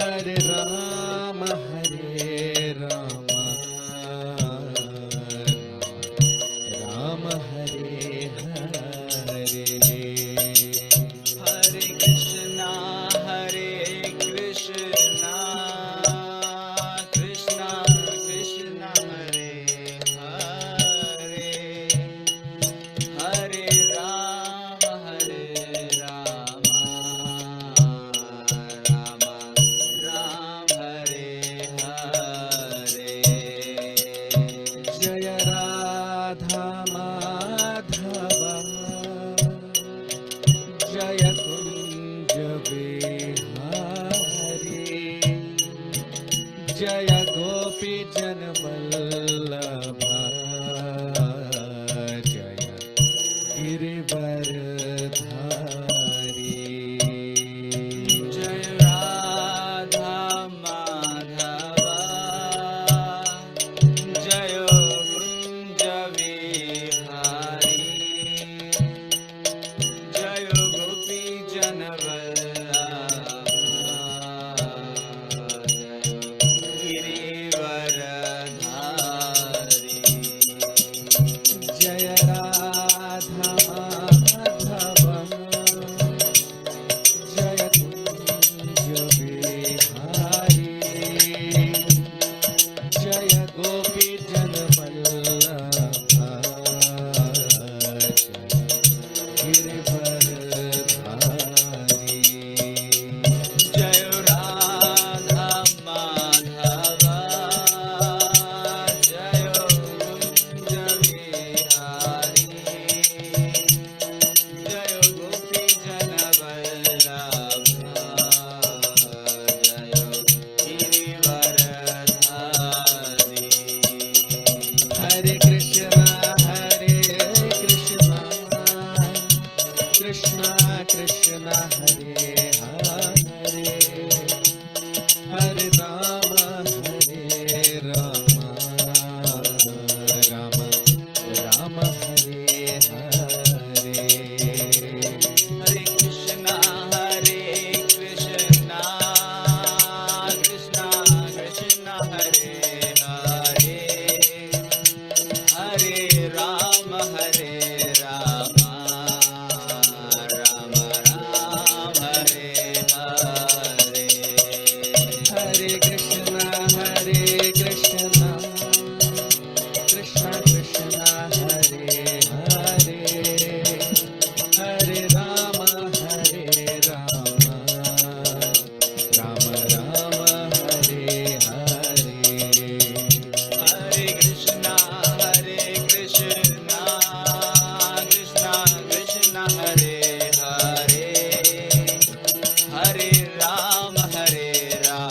हरे राम राम हरे हरे। हरे कृष्णा कृष्णा कृष्णा हरे हरे, हरे राम राम राम हरे हरे। जय राधा माधव जय कुंज बिहारी, जय गोपी जन वल्लभा, जय गिरिवरधारी। जय राधा माधवा जय कुंज विहारी, जय गोपी जन वल्लभा, गिरिवरधारी। जय राधा माधव जय कुंज बिहारी, जय गोपी जन वल्लभा, जय गिरिवरधारी। जय राधा माधवा जय कुंज विहारी, जय गोपी जन वल्लभा, जय गिरिवरधारी। हरे कृष्णा कृष्णा कृष्णा हरे हरे, हरे राम राम राम हरे हरे। हरे कृष्णा कृष्णा कृष्णा हरे हरे, हरे राम राम राम हरे हरे। हरे कृष्णा कृष्णा कृष्णा हरे हरे, हरे राम राम हरे हरे।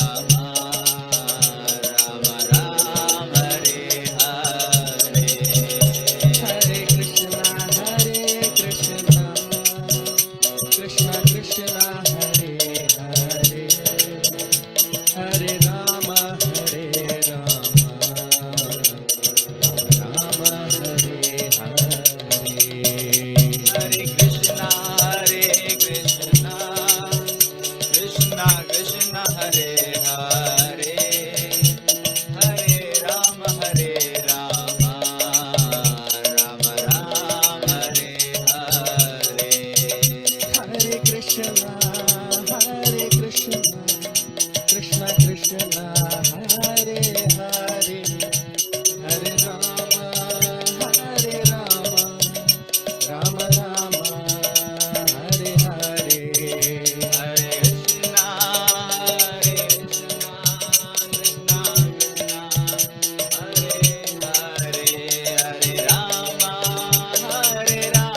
हरे कृष्णा कृष्णा कृष्णा हरे हरे, हरे राम राम राम हरे हरे। हरे कृष्णा कृष्णा हरे हरे, हरे राम राम हरे हरे। हरे कृष्णा कृष्णा कृष्णा हरे हरे, हरे राम राम राम हरे हरे। हरे कृष्णा कृष्णा कृष्णा हरे हरे, हरे राम राम हरे हरे। हरे कृष्णा कृष्णा हरे हरे, हरे राम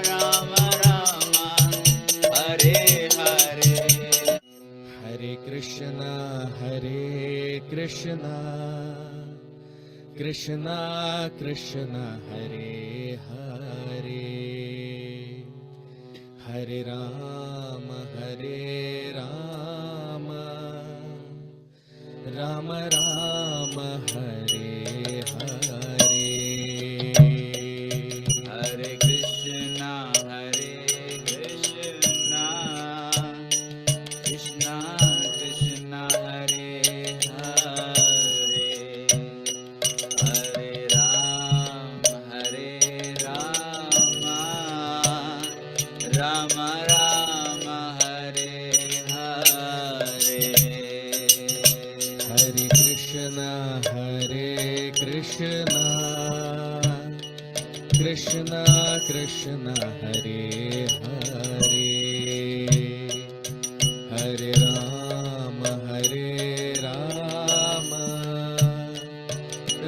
राम हरे हरे। हरे कृष्णा कृष्णा हरे हरे, हरे राम राम हरे हरे। हरे Krishna Krishna Krishna Krishna Krishna Hare Hare Hare Rama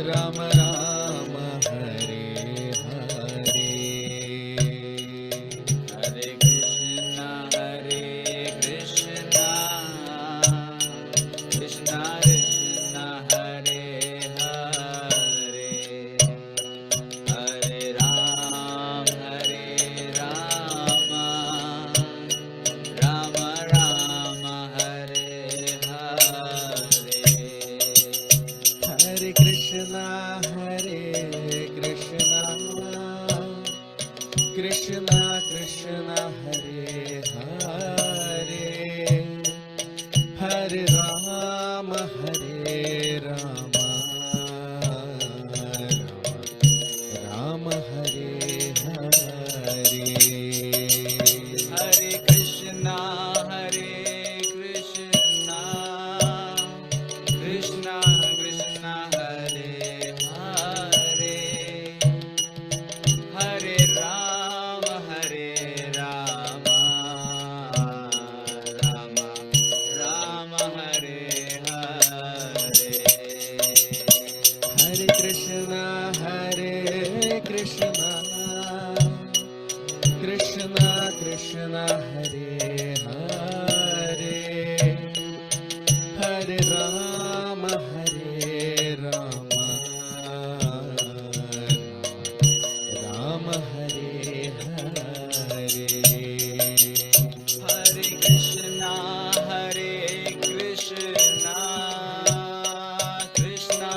Rama Rama Hare Hare Hare Krishna, Krishna Krishna, Hare Hare, Hare Rama, Rama Rama, Hare Hare. Hare Krishna Krishna Krishna Hare Hare Hare Rama Rama Hare Hare Hare Krishna, Krishna Krishna, Hare Hare, Hare Rama, Rama Rama, Hare Hare. Hare Krishna Krishna Krishna Hare Hare Hare Rama Rama Hare Hare Hare Krishna, Krishna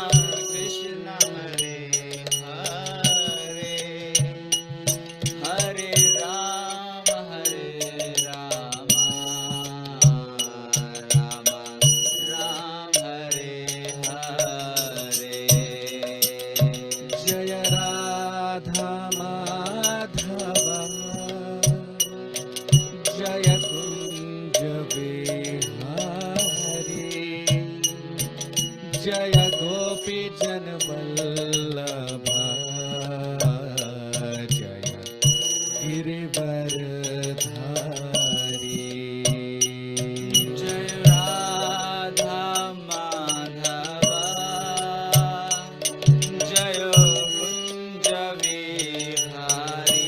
Krishna, Hare Hare, Hare Rama, Rama Rama, Hare Hare. Jaya Radha Madhava Jaya Kunja Vihari Jaya Gopi Janvallabha Jaya Girivardhari Jai Radha Madhava, Jai Kunja Vihari,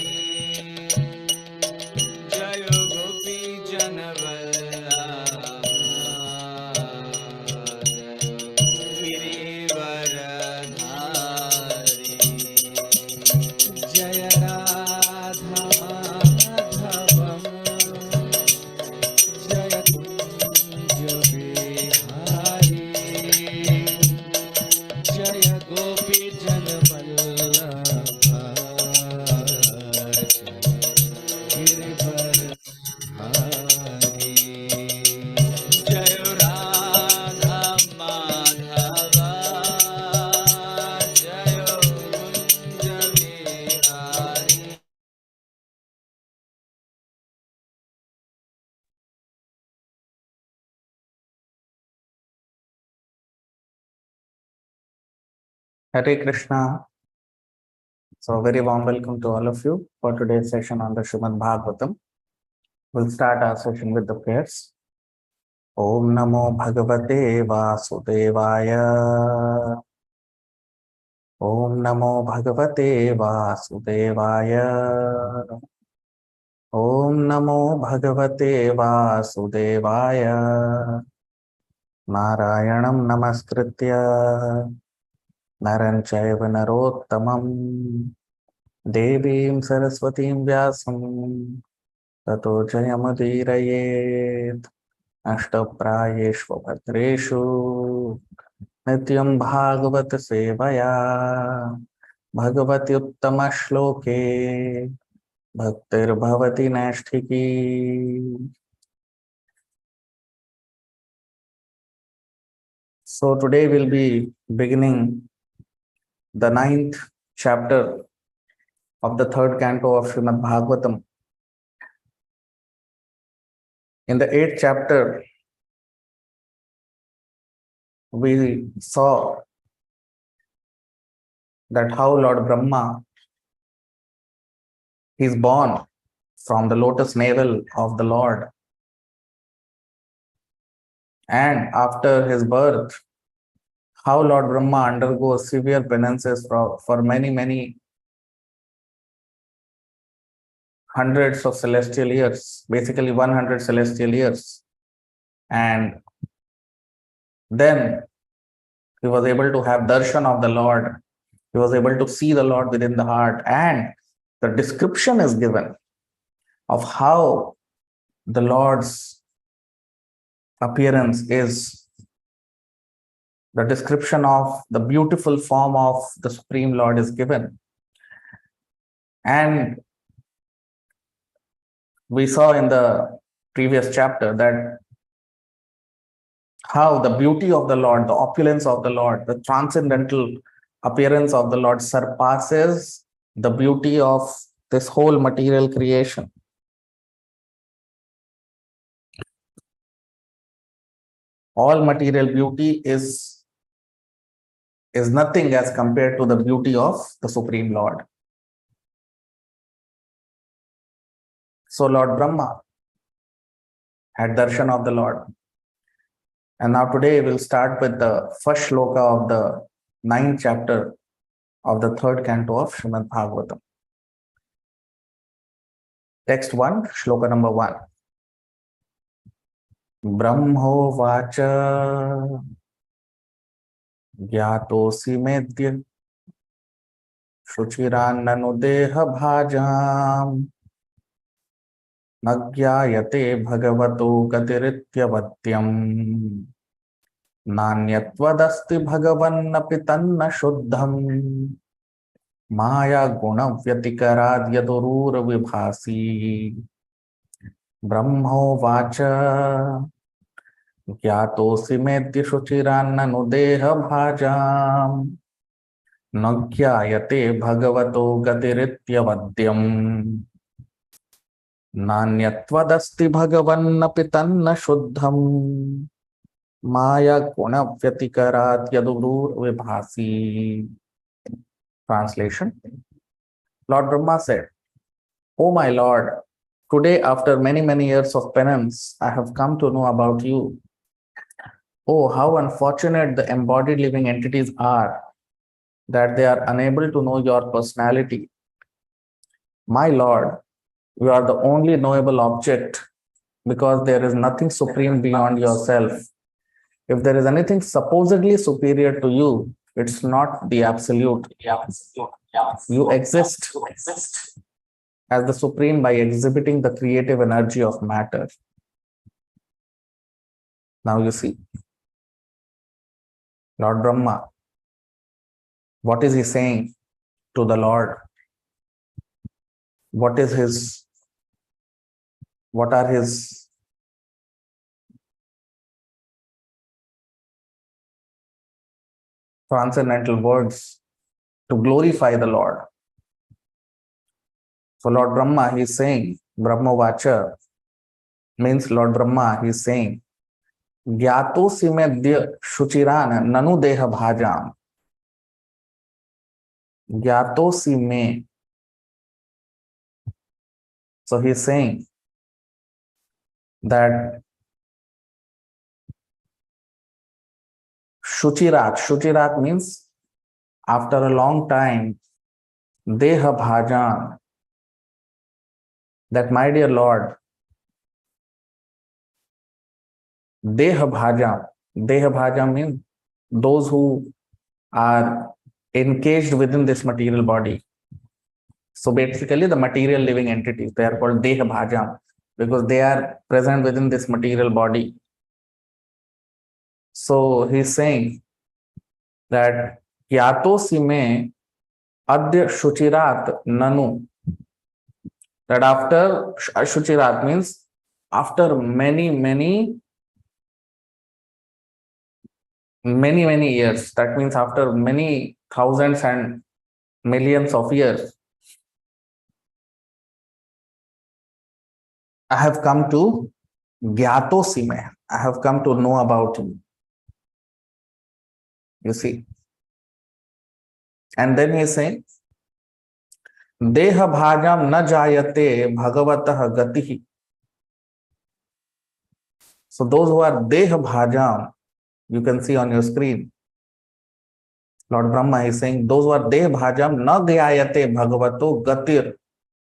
Jai Gopi Janvallabha, Girivardhari. Jaya Radha Madhava Jaya Kunja Vihari Jaya Gopi Janvallabha Girivardhari Jai Radha Madhava, Jai Kunja Vihari. Hare Krishna. So, very warm welcome to all of you for today's session on the Srimad Bhagavatam. We'll start our session with the prayers. Om Namo Bhagavate Vasudevaya. Om Namo Bhagavate Vasudevaya. Om Namo Bhagavate Vasudevaya. Narayanam Namaskritya Naran Chaiva Narottamam Devim Saraswatim Vyasam Tato Jayamudirayet Ashtaprayeshva Bhadreshu Nityam Bhagavat Sevaya Bhagavati Uttama Shloke Bhaktir Bhavati Nashtiki. So today we'll be beginning the 9th chapter of the 3rd canto of Srimad Bhagavatam. In the 8th chapter, we saw that how Lord Brahma He's born from the lotus navel of the Lord. And after his birth, how Lord Brahma undergoes severe penances for many, many hundreds of celestial years, basically 100 celestial years. And then he was able to have darshan of the Lord. He was able to see the Lord within the heart. And the description is given of how the Lord's appearance is. The description of the beautiful form of the Supreme Lord is given. And we saw in the previous chapter that how the beauty of the Lord, the opulence of the Lord, the transcendental appearance of the Lord surpasses the beauty of this whole material creation. All material beauty is nothing as compared to the beauty of the Supreme Lord. So Lord Brahma had darshan of the Lord. And now today we'll start with the first shloka of the 9th chapter of the 3rd canto of Srimad Bhagavatam. Text 1, shloka number 1. Brahmovacha Gyatosi medya Shuchirananu deha bhajam Nagyayate bhagavato gatirityavattyam Nanyatvadasti bhagavannapi tanna shuddham Maya guna vyatikarad yadurura vibhasi Brahmovacha Gyatosi medya shuchirananu deha bhajam Nagyayate bhagavato gatirityavattyam Nanyatvadasti bhagavannapi tanna shuddham Maya guna vyatikarat yadurur vibhasi. Translation. Lord Brahma said, "O my Lord, today after many, many years of penance, I have come to know about you. Oh, how unfortunate the embodied living entities are that they are unable to know your personality. My Lord, you are the only knowable object because there is nothing supreme beyond yourself. If there is anything supposedly superior to you, it's not the absolute. You exist as the supreme by exhibiting the creative energy of matter." Now you see, Lord Brahma, what is he saying to the Lord? What are his transcendental words to glorify the Lord? So Lord Brahma, he is saying, Brahmavacha means Lord Brahma, he is saying, Gyato simedya shuchiran nanu deha bhajam. Gyato sime. So he is saying that Shuchirat means after a long time, Deha Bhajan, that my dear Lord, Deha Bhajan means those who are encaged within this material body. So basically the material living entities, they are called Deha Bhajan because they are present within this material body. So he's saying that Yato Sime Adya Shuchirat Nanu. That after Shuchirat means after many years, that means after many thousands and millions of years, I have come to Gyato Sime. I have come to know about him. You see. And then he is saying देह भाजम न जायते भगवतः गतिः. So those who are deha bhajam, you can see on your screen, Lord Brahma is saying, those who are deha bhajam na gyayate bhagavato gatir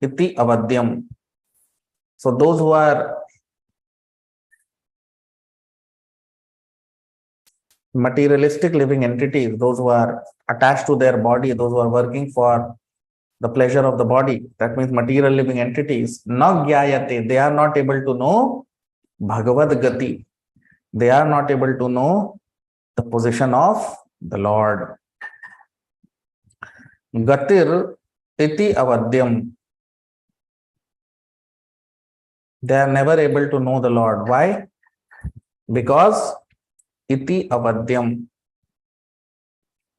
iti avadyam. So those who are materialistic living entities, those who are attached to their body, those who are working for the pleasure of the body, that means material living entities, na gyayate, they are not able to know Bhagavad Gati. They are not able to know the position of the Lord. Gatir iti avadyam. They are never able to know the Lord. Why? Because iti avadyam.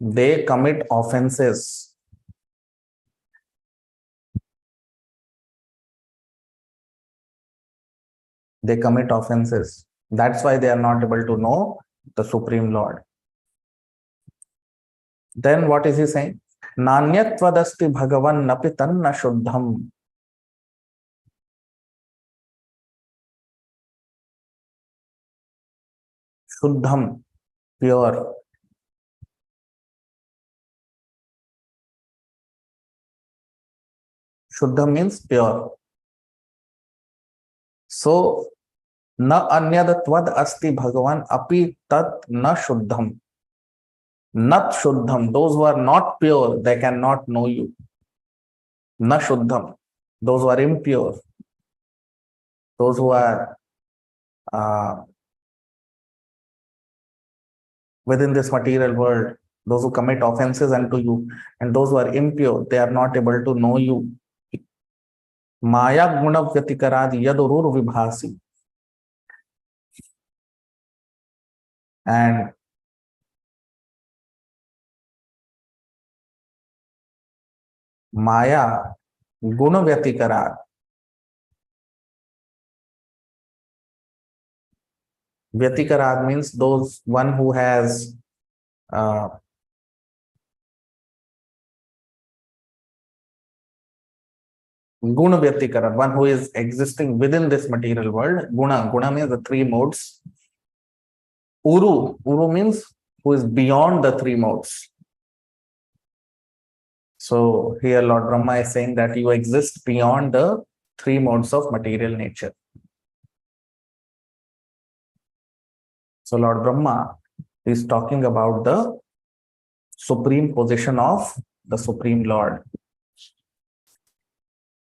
They commit offenses. They commit offenses. That's why they are not able to know the Supreme Lord. Then what is he saying? Nanyatvadasti bhagavan napi tanna shuddham. Shuddham, pure. Shuddham means pure. So, na anyadtvad asti bhagavan api tat na shuddham. Nat shuddham. Those who are not pure, they cannot know you. Na shuddham. Those who are impure. Those who are within this material world, those who commit offenses unto you, and those who are impure, they are not able to know you. Maya guna vyatikarad yadurur vibhasi. And Maya guna vyatikarad. Vyatikarad means those one who has guna vyatikarad, one who is existing within this material world. Guna means the three modes. Uru means who is beyond the three modes. So here Lord Brahma is saying that you exist beyond the three modes of material nature. So Lord Brahma is talking about the supreme position of the Supreme Lord.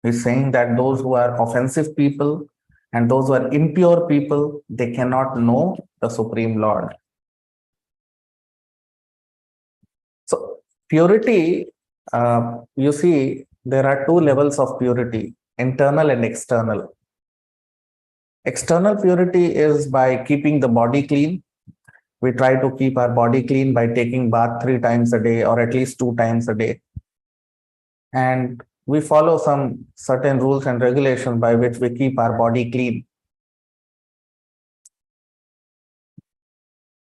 He's saying that those who are offensive people and those who are impure people, they cannot know the Supreme Lord. So purity, you see, there are two levels of purity, internal and external. External purity is by keeping the body clean. We try to keep our body clean by taking bath 3 times a day or at least 2 times a day. And we follow some certain rules and regulations by which we keep our body clean.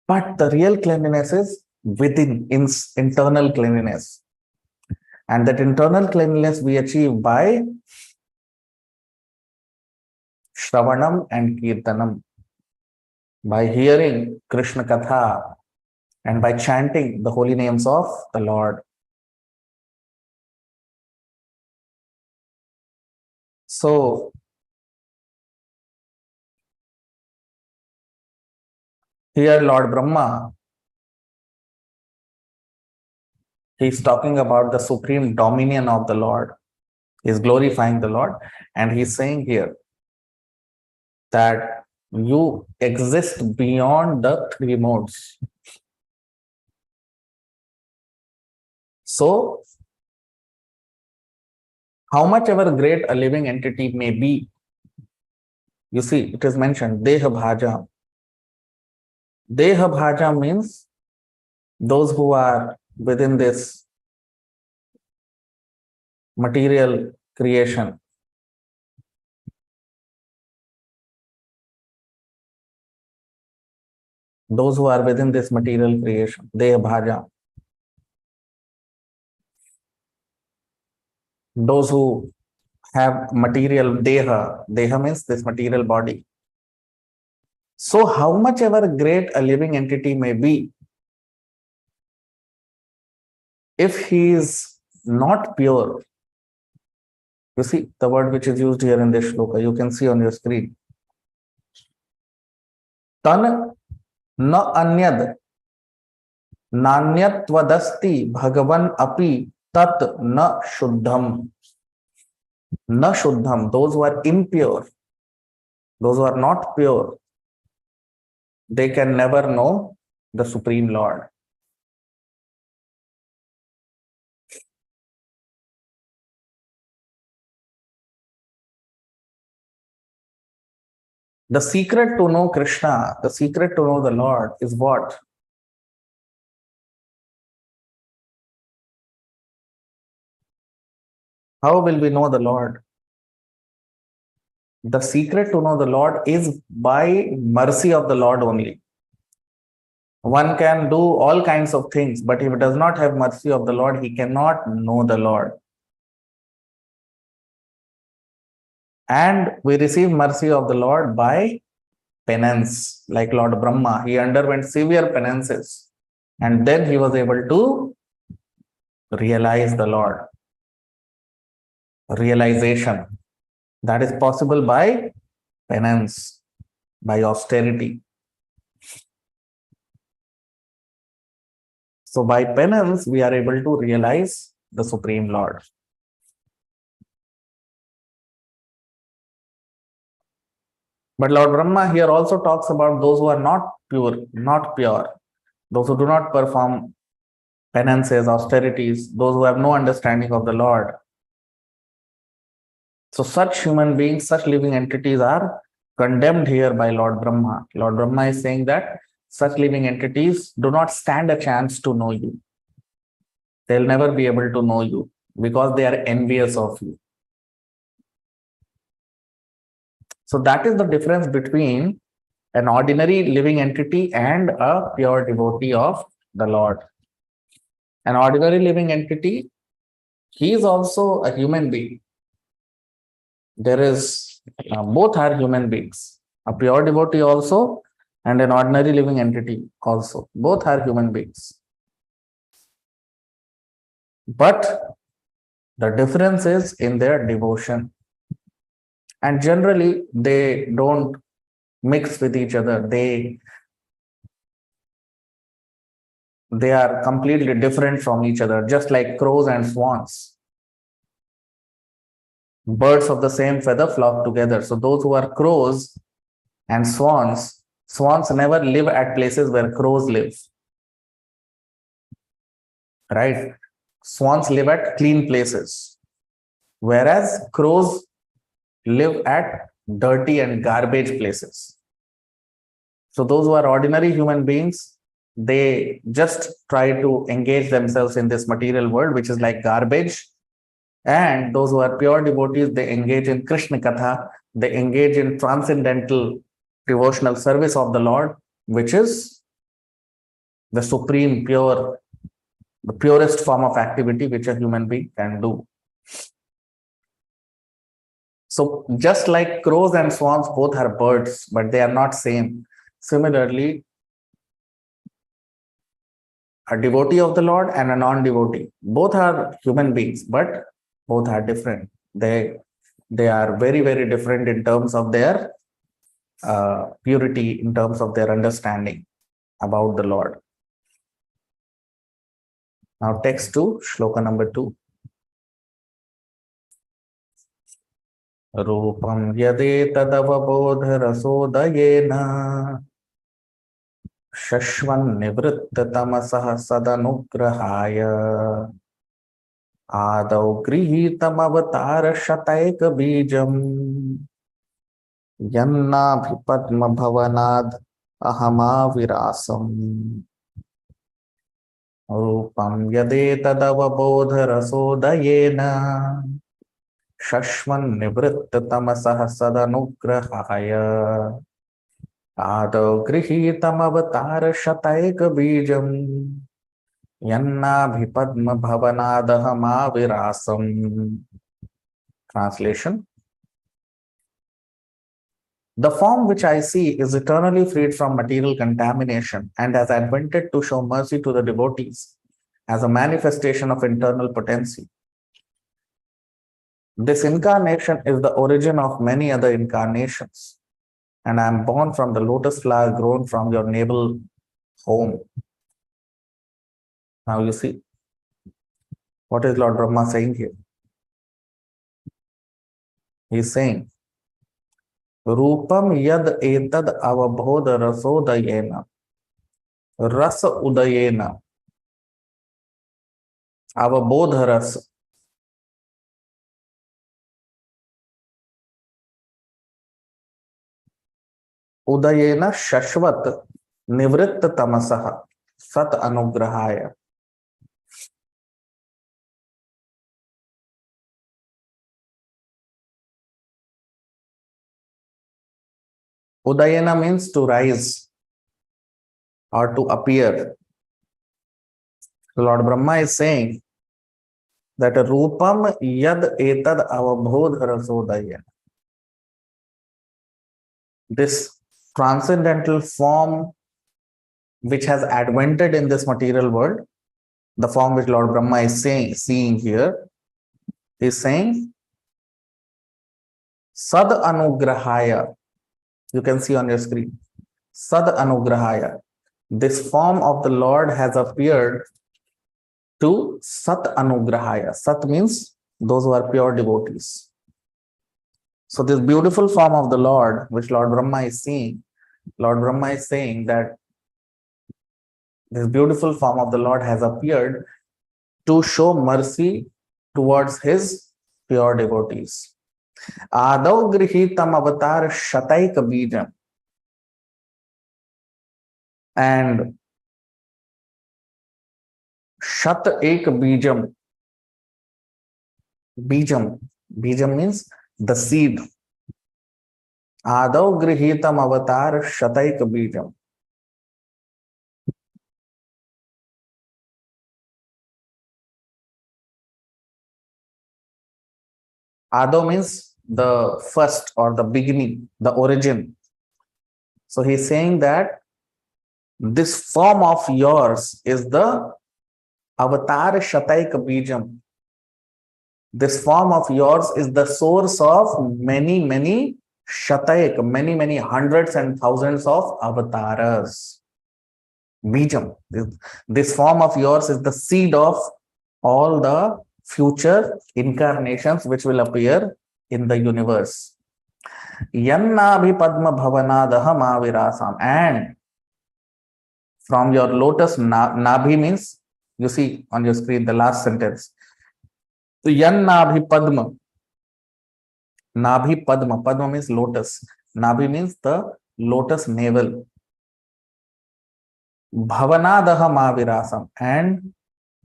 But the real cleanliness is within, internal cleanliness. And that internal cleanliness we achieve by Shravanam and Kirtanam, by hearing Krishna Katha and by chanting the holy names of the Lord. So, here Lord Brahma, he's talking about the supreme dominion of the Lord. He's glorifying the Lord. And he's saying here that you exist beyond the three modes. So, how much ever great a living entity may be, you see, it is mentioned, Deha Bhaja. Deha Bhaja means those who are within this material creation. Those who are within this material creation, Deha Bhaja. those who have material deha. Deha means this material body. So how much ever great a living entity may be, if he is not pure, you see the word which is used here in this shloka, you can see on your screen. Tan na anyad nanyatvadasti bhagavan api tat na shuddham. Na shuddham, those who are impure, those who are not pure, they can never know the Supreme Lord. The secret to know Krishna, the secret to know the Lord is what? How will we know the Lord? The secret to know the Lord is by mercy of the Lord only. One can do all kinds of things, but if he does not have mercy of the Lord, he cannot know the Lord. And we receive mercy of the Lord by penance, like Lord Brahma. He underwent severe penances, and then he was able to realize the Lord. Realization that is possible by penance, by austerity. So by penance, we are able to realize the Supreme Lord. But Lord Brahma here also talks about those who are not pure, those who do not perform penances, austerities, those who have no understanding of the Lord. So such human beings, such living entities are condemned here by Lord Brahma. Lord Brahma is saying that such living entities do not stand a chance to know you. They'll never be able to know you because they are envious of you. So that is the difference between an ordinary living entity and a pure devotee of the Lord. An ordinary living entity, he is also a human being. There is, both are human beings. A pure devotee also and an ordinary living entity also. Both are human beings. But the difference is in their devotion. And generally, they don't mix with each other. They are completely different from each other, just like crows and swans. Birds of the same feather flock together. So those who are crows and swans never live at places where crows live. Right? Swans live at clean places, whereas crows live at dirty and garbage places. So those who are ordinary human beings, they just try to engage themselves in this material world, which is like garbage. And those who are pure devotees, they engage in Krishna Katha, they engage in transcendental devotional service of the Lord, which is the supreme, pure, the purest form of activity which a human being can do. So just like crows and swans both are birds, but they are not same. Similarly, a devotee of the Lord and a non-devotee, both are human beings, but both are different. They are very, very different in terms of their purity, in terms of their understanding about the Lord. Now text 2, shloka number 2. Rupam yadetadavabodharasodayena shashvan nivrittatamasah sadanugrahaya adau grihitam avatara shataika bijam yannabhipadma bhavanad ahamavirasam. Rupam yadetadavabodharasodayena shashvan nivrittatamasah sadanugrahaya adau grihitam avatara shataika bijam yannabhipadma bhavanadahamavirasam. Translation. The form which I see is eternally freed from material contamination and has advented to show mercy to the devotees as a manifestation of internal potency. This incarnation is the origin of many other incarnations, and I am born from the lotus flower grown from your navel home. Now you see, what is Lord Brahma saying here? He is saying, Rupam yad etad avabodha rasodayena, rasa udayena, avabodha rasa. Udayena shashvat nivritta tamasaha sat anugrahaya. Udayana means to rise or to appear. So Lord Brahma is saying that Rupam yad etad avabodha rasodayena. This transcendental form which has advented in this material world, the form which Lord Brahma is seeing here, is saying Sad Anugrahaya. You can see on your screen. Sad Anugrahaya. This form of the Lord has appeared to Sat Anugrahaya. Sat means those who are pure devotees. So this beautiful form of the Lord, which Lord Brahma is seeing, Lord Brahma is saying that this beautiful form of the Lord has appeared to show mercy towards his pure devotees. Adav grihitam avatar shataika bijam. And shat ek bijam. Bijam means the seed. Adav grihitam avatar shataika bijam. Ado means the first or the beginning, the origin. So he's saying that this form of yours is the avatar shataika bijam. This form of yours is the source of many shataik, many hundreds and thousands of avatars. Bijam. This form of yours is the seed of all the future incarnations which will appear in the universe. Yannabhi Padma Bhavanadaha Mavirasam. And from your lotus, Nabhi means, you see on your screen the last sentence. So Yannabhi Padma. Nabhi Padma. Padma means lotus. Nabhi means the lotus navel. Bhavanadaha Mavirasam. And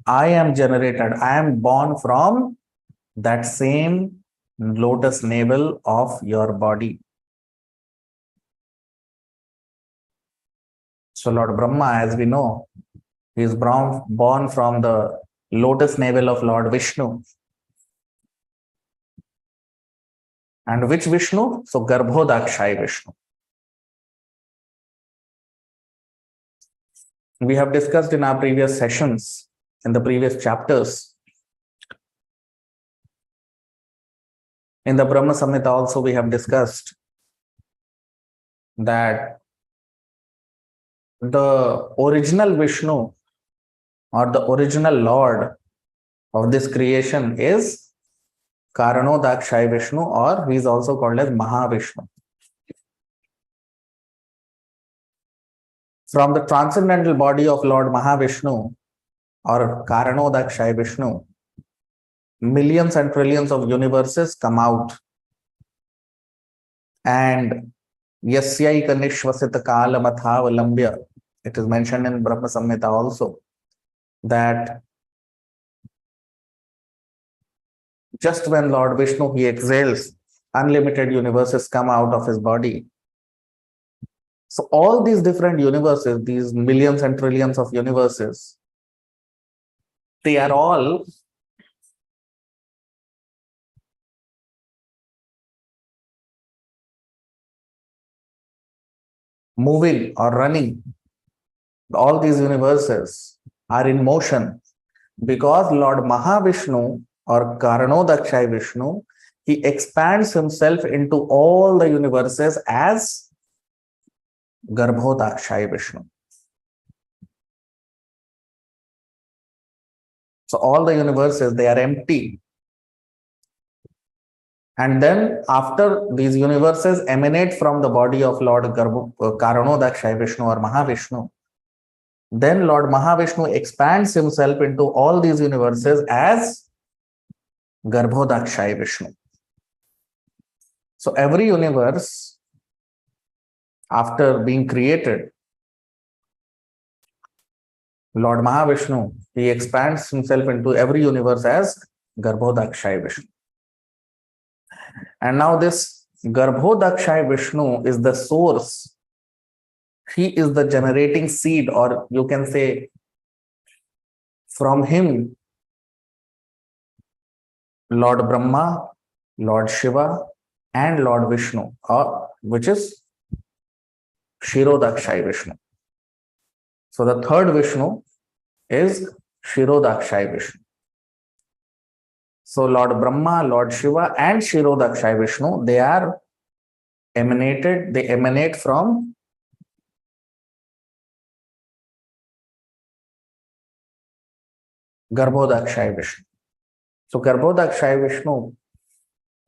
I am generated, I am born from that same lotus navel of your body. So Lord Brahma, as we know, he is born from the lotus navel of Lord Vishnu. And which Vishnu? So Garbhodakshai Vishnu. We have discussed in our previous sessions, in the previous chapters. In the Brahma Samhita also we have discussed that the original Vishnu or the original Lord of this creation is Karanodakshai Vishnu, or he is also called as Mahavishnu. From the transcendental body of Lord Mahavishnu or Karanodakshai Vishnu, millions and trillions of universes come out. And Yasyaika Nishvasita Kala Mathavalambya, it is mentioned in Brahma Samhita also, that just when Lord Vishnu, he exhales, unlimited universes come out of his body. So all these different universes, these millions and trillions of universes, they are all moving or running. All these universes are in motion because Lord Mahavishnu or Karanodakshay Vishnu, he expands himself into all the universes as Garbhodakshay Vishnu. So all the universes, they are empty. And then after these universes emanate from the body of Lord Karanodakshay Vishnu or Mahavishnu, then Lord Mahavishnu expands himself into all these universes as Garbhodakshay Vishnu. So every universe, after being created, Lord Mahavishnu, he expands himself into every universe as Garbhodakshay Vishnu. And now this Garbhodakshay Vishnu is the source. He is the generating seed, or you can say from him, Lord Brahma, Lord Shiva, and Lord Vishnu, which is Kshirodakshay Vishnu. So the third Vishnu is Kshirodakshay Vishnu. So Lord Brahma, Lord Shiva, and Kshirodakshay Vishnu, they emanate from Garbhodakshay Vishnu. So Garbhodakshay Vishnu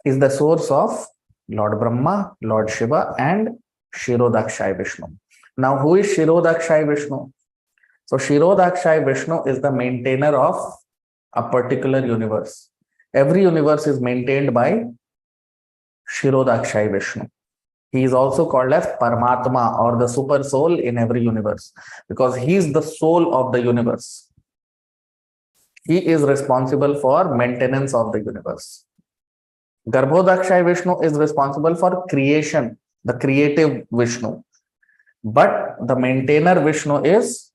is the source of Lord Brahma, Lord Shiva, and Kshirodakshay Vishnu. Now, who is Kshirodakshay Vishnu? So Kshirodakshay Vishnu is the maintainer of a particular universe. Every universe is maintained by Kshirodakshay Vishnu. He is also called as Paramatma, or the super soul in every universe, because he is the soul of the universe. He is responsible for maintenance of the universe. Garbhodakshay Vishnu is responsible for creation, the creative Vishnu. But the maintainer Vishnu is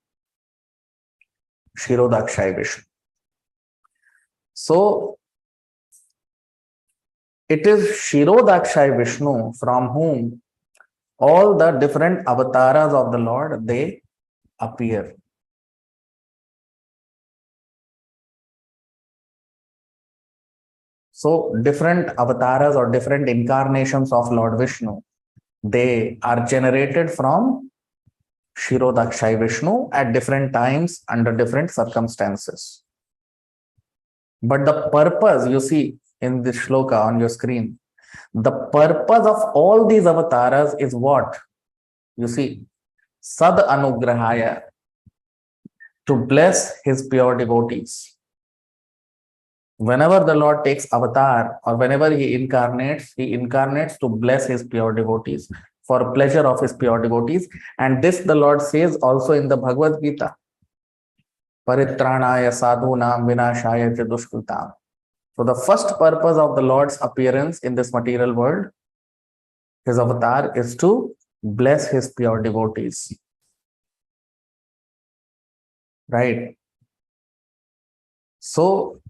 Kshirodakshay Vishnu. So it is Kshirodakshay Vishnu from whom all the different avatars of the Lord, they appear. So different avatars or different incarnations of Lord Vishnu, they are generated from Kshirodakshay Vishnu at different times under different circumstances. But the purpose, you see in this shloka on your screen, the purpose of all these avatars is what? You see, Sad Anugrahaya, to bless his pure devotees. Whenever the Lord takes avatar or whenever he incarnates to bless his pure devotees, for pleasure of his pure devotees. And this the Lord says also in the Bhagavad Gita. Paritranaya sadhunam vinashaya cha dushkritam. So the first purpose of the Lord's appearance in this material world, his avatar, is to bless his pure devotees. Right? So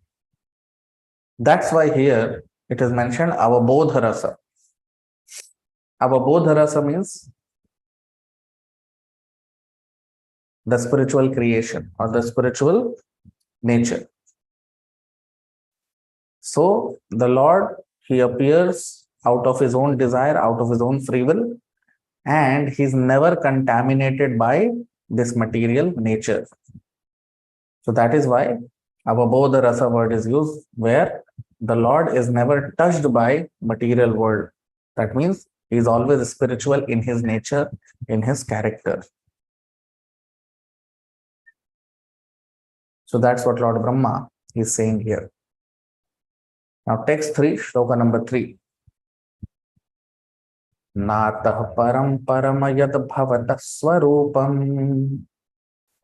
that's why here it is mentioned Avabodha Rasa. Avabodha Rasa means the spiritual creation or the spiritual nature. So the Lord, he appears out of his own desire, out of his own free will, and he's never contaminated by this material nature. So that is why Avabodha Rasa word is used, where the Lord is never touched by material world. That means he is always spiritual in his nature, in his character. So that's what Lord Brahma is saying here. Now text 3, shloka number 3. Natah param paramayad bhavata swarupam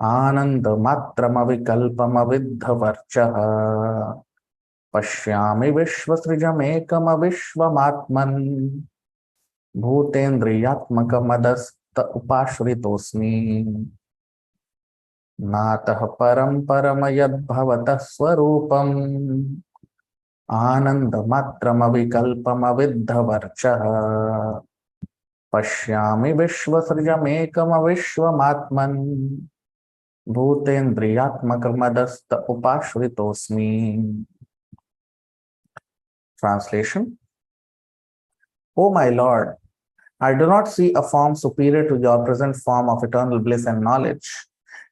ananda matram avikalpam aviddhavarchaha pashyami vishvasrijam ekam avishvamatman bhutendriyatmakamadasta upashritosmi. Natah param paramayad bhavata swarupam ananda matram avikalpam aviddhavarchaha. पश्यामि विश्वसृजमेकमविश्वमात्मन् भूतेन्द्रियात्मकमदस्त उपाश्रितोऽस्मि. Translation. O my Lord, I do not see a form superior to your present form of eternal bliss and knowledge.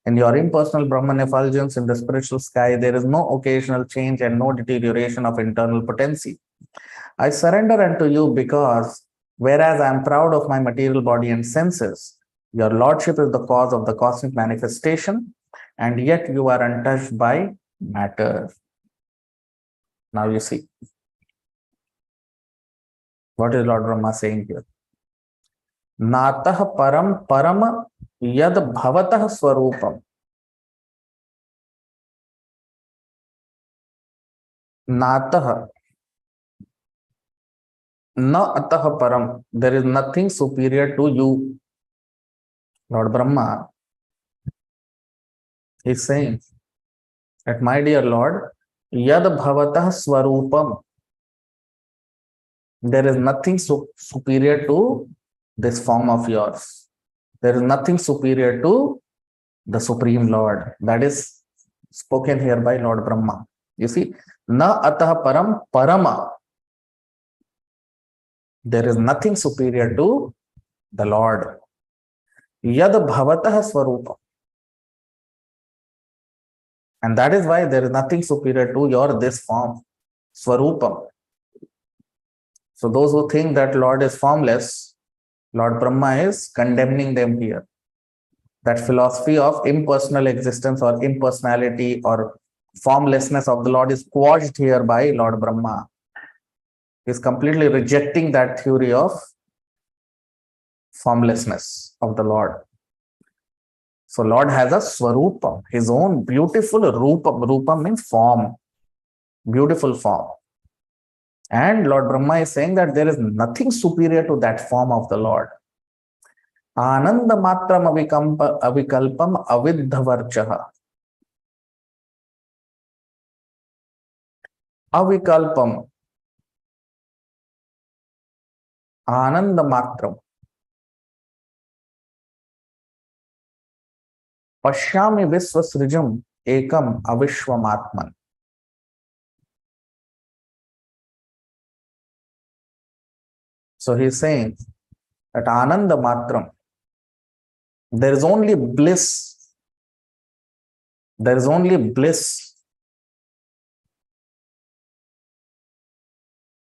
In your impersonal Brahman effulgence in the spiritual sky, there is no occasional change and no deterioration of internal potency. I surrender unto you because, whereas I am proud of my material body and senses, your Lordship is the cause of the cosmic manifestation, and yet you are untouched by matter. Now you see. What is Lord Brahma saying here? Natah param param yad bhavatah swarupam. Natah, na atah param. There is nothing superior to you. Lord Brahma is saying that, my dear Lord, yad bhavatah swarupam. There is nothing superior to this form of yours. There is nothing superior to the Supreme Lord. That is spoken here by Lord Brahma. You see, na atah param parama. There is nothing superior to the Lord. Yad bhavatah swarupa. And that is why there is nothing superior to your this form, swarupam. So those who think that Lord is formless, Lord Brahma is condemning them here. That philosophy of impersonal existence or impersonality or formlessness of the Lord is quashed here by Lord Brahma. He is completely rejecting that theory of formlessness of the Lord. So Lord has a swarupa, his own beautiful rupa. Rupa means form, beautiful form. And Lord Brahma is saying that there is nothing superior to that form of the Lord. Ananda matram avikalpam aviddhavarchaha. Avikalpam. Ananda matram. Pashyami visvasrijam ekam avishwamatman. So he is saying that Ananda Matram, there is only bliss. There is only bliss.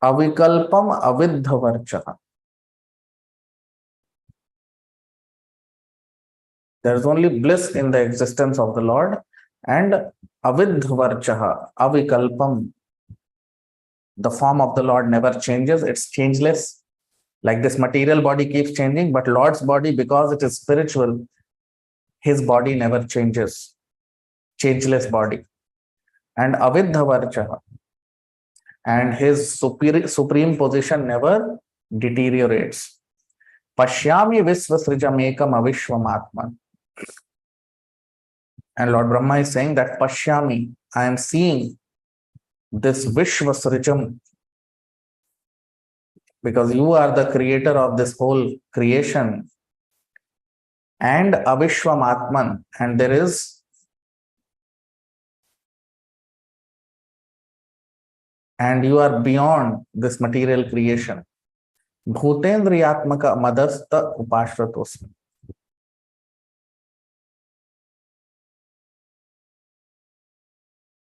Avikalpam aviddhavarchaha. There is only bliss in the existence of the Lord, and aviddhavarchaha, avikalpam. The form of the Lord never changes, it's changeless. Like this material body keeps changing, but Lord's body, because it is spiritual, his body never changes. Changeless body. And aviddhavarchaha. And his supreme position never deteriorates. Pashyami visvasrijamekam avishwamatman. And Lord Brahma is saying that Pashyami, I am seeing this Vishvasrijam, because you are the creator of this whole creation, and Avishwamatman, and there is and you are beyond this material creation. Bhutendriyatmaka madasta upashratosmi.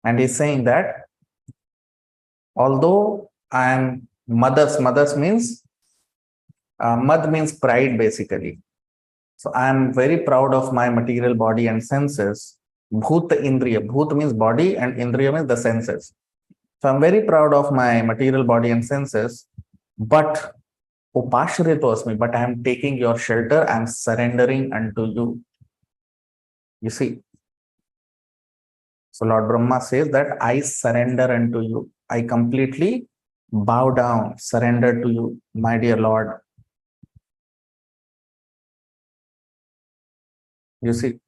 And he's saying that although I am mothers means mad means pride basically. So I am very proud of my material body and senses. Bhut indriya. Bhut means body and indriya means the senses. So I'm very proud of my material body and senses, but upashritosmi, but I am taking your shelter, I am surrendering unto you. You see. So Lord Brahma says that I surrender unto you. I completely bow down, surrender to you, my dear Lord. You see.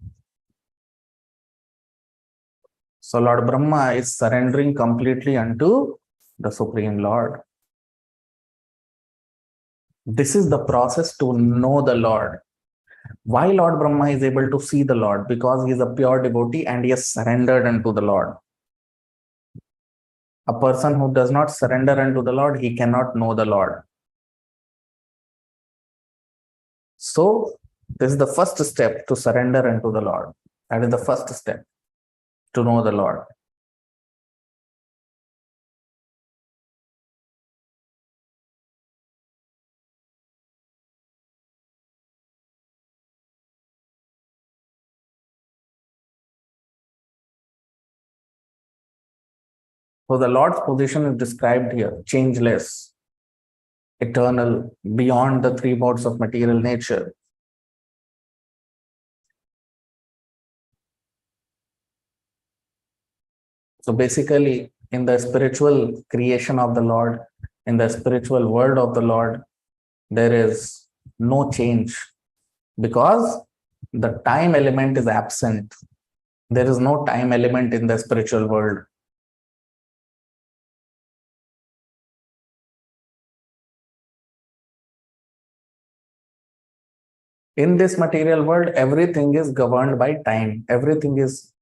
So Lord Brahma is surrendering completely unto the Supreme Lord. This is the process to know the Lord. Why Lord Brahma is able to see the Lord? Because he is a pure devotee and he has surrendered unto the Lord. A person who does not surrender unto the Lord, he cannot know the Lord. So, this is the first step to surrender unto the Lord. That is the first step to know the Lord. So the Lord's position is described here, changeless, eternal, beyond the three modes of material nature. So basically, in the spiritual creation of the Lord, in the spiritual world of the Lord, there is no change because the time element is absent. There is no time element in the spiritual world. In this material world, everything is governed by time. Everything is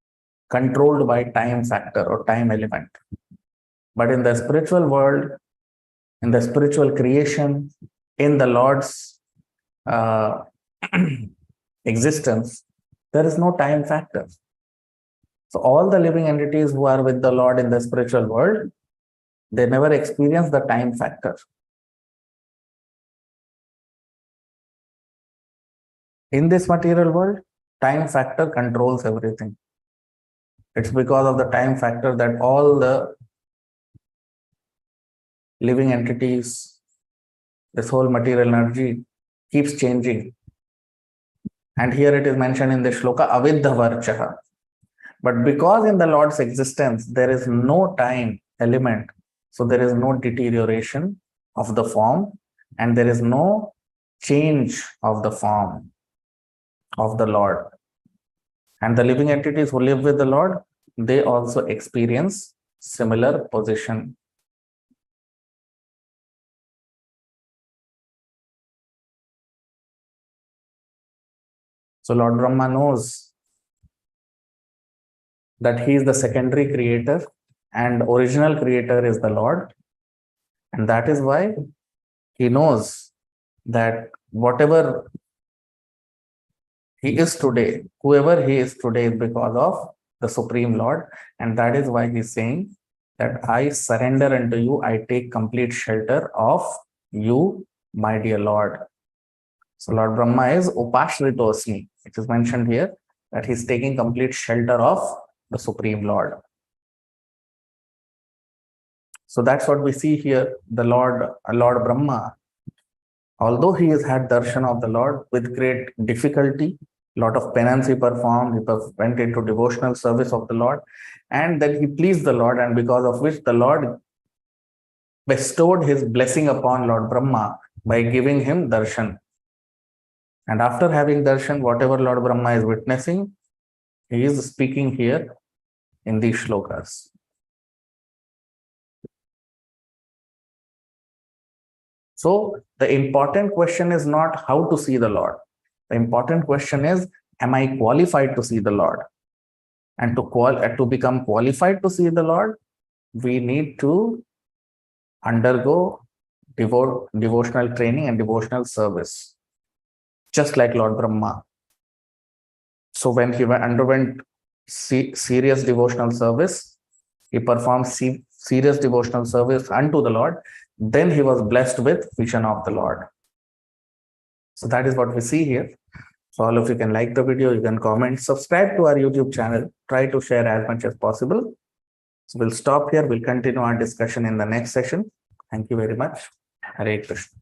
controlled by time factor or time element. But in the spiritual world, in the spiritual creation, in the Lord's existence, there is no time factor. So all the living entities who are with the Lord in the spiritual world, they never experience the time factor. In this material world, time factor controls everything. It's because of the time factor that all the living entities, this whole material energy keeps changing. And here it is mentioned in the shloka, aviddha varchaha. But because in the Lord's existence, there is no time element, so there is no deterioration of the form and there is no change of the form of the Lord. And the living entities who live with the Lord, they also experience similar position. So Lord Brahma knows that he is the secondary creator and original creator is the Lord. And that is why he knows that whatever he is today, whoever he is today is because of the Supreme Lord. And that is why he's saying that I surrender unto you, I take complete shelter of you, my dear Lord. So Lord Brahma is Upashritosmi. It is mentioned here that he's taking complete shelter of the Supreme Lord. So that's what we see here. The Lord Brahma, although he has had darshan of the Lord with great difficulty, lot of penance he performed, he went into devotional service of the Lord, and then he pleased the Lord, and because of which the Lord bestowed his blessing upon Lord Brahma by giving him darshan. And after having darshan, whatever Lord Brahma is witnessing, he is speaking here in these shlokas. So the important question is not how to see the Lord. The important question is, am I qualified to see the Lord? And to become qualified to see the Lord, we need to undergo devotional training and devotional service, just like Lord Brahma. So when he underwent serious devotional service, he performed serious devotional service unto the Lord, then he was blessed with vision of the Lord. So that is what we see here. So all of you can like the video, you can comment, subscribe to our YouTube channel, try to share as much as possible. So we'll stop here. We'll continue our discussion in the next session. Thank you very much. Hare Krishna.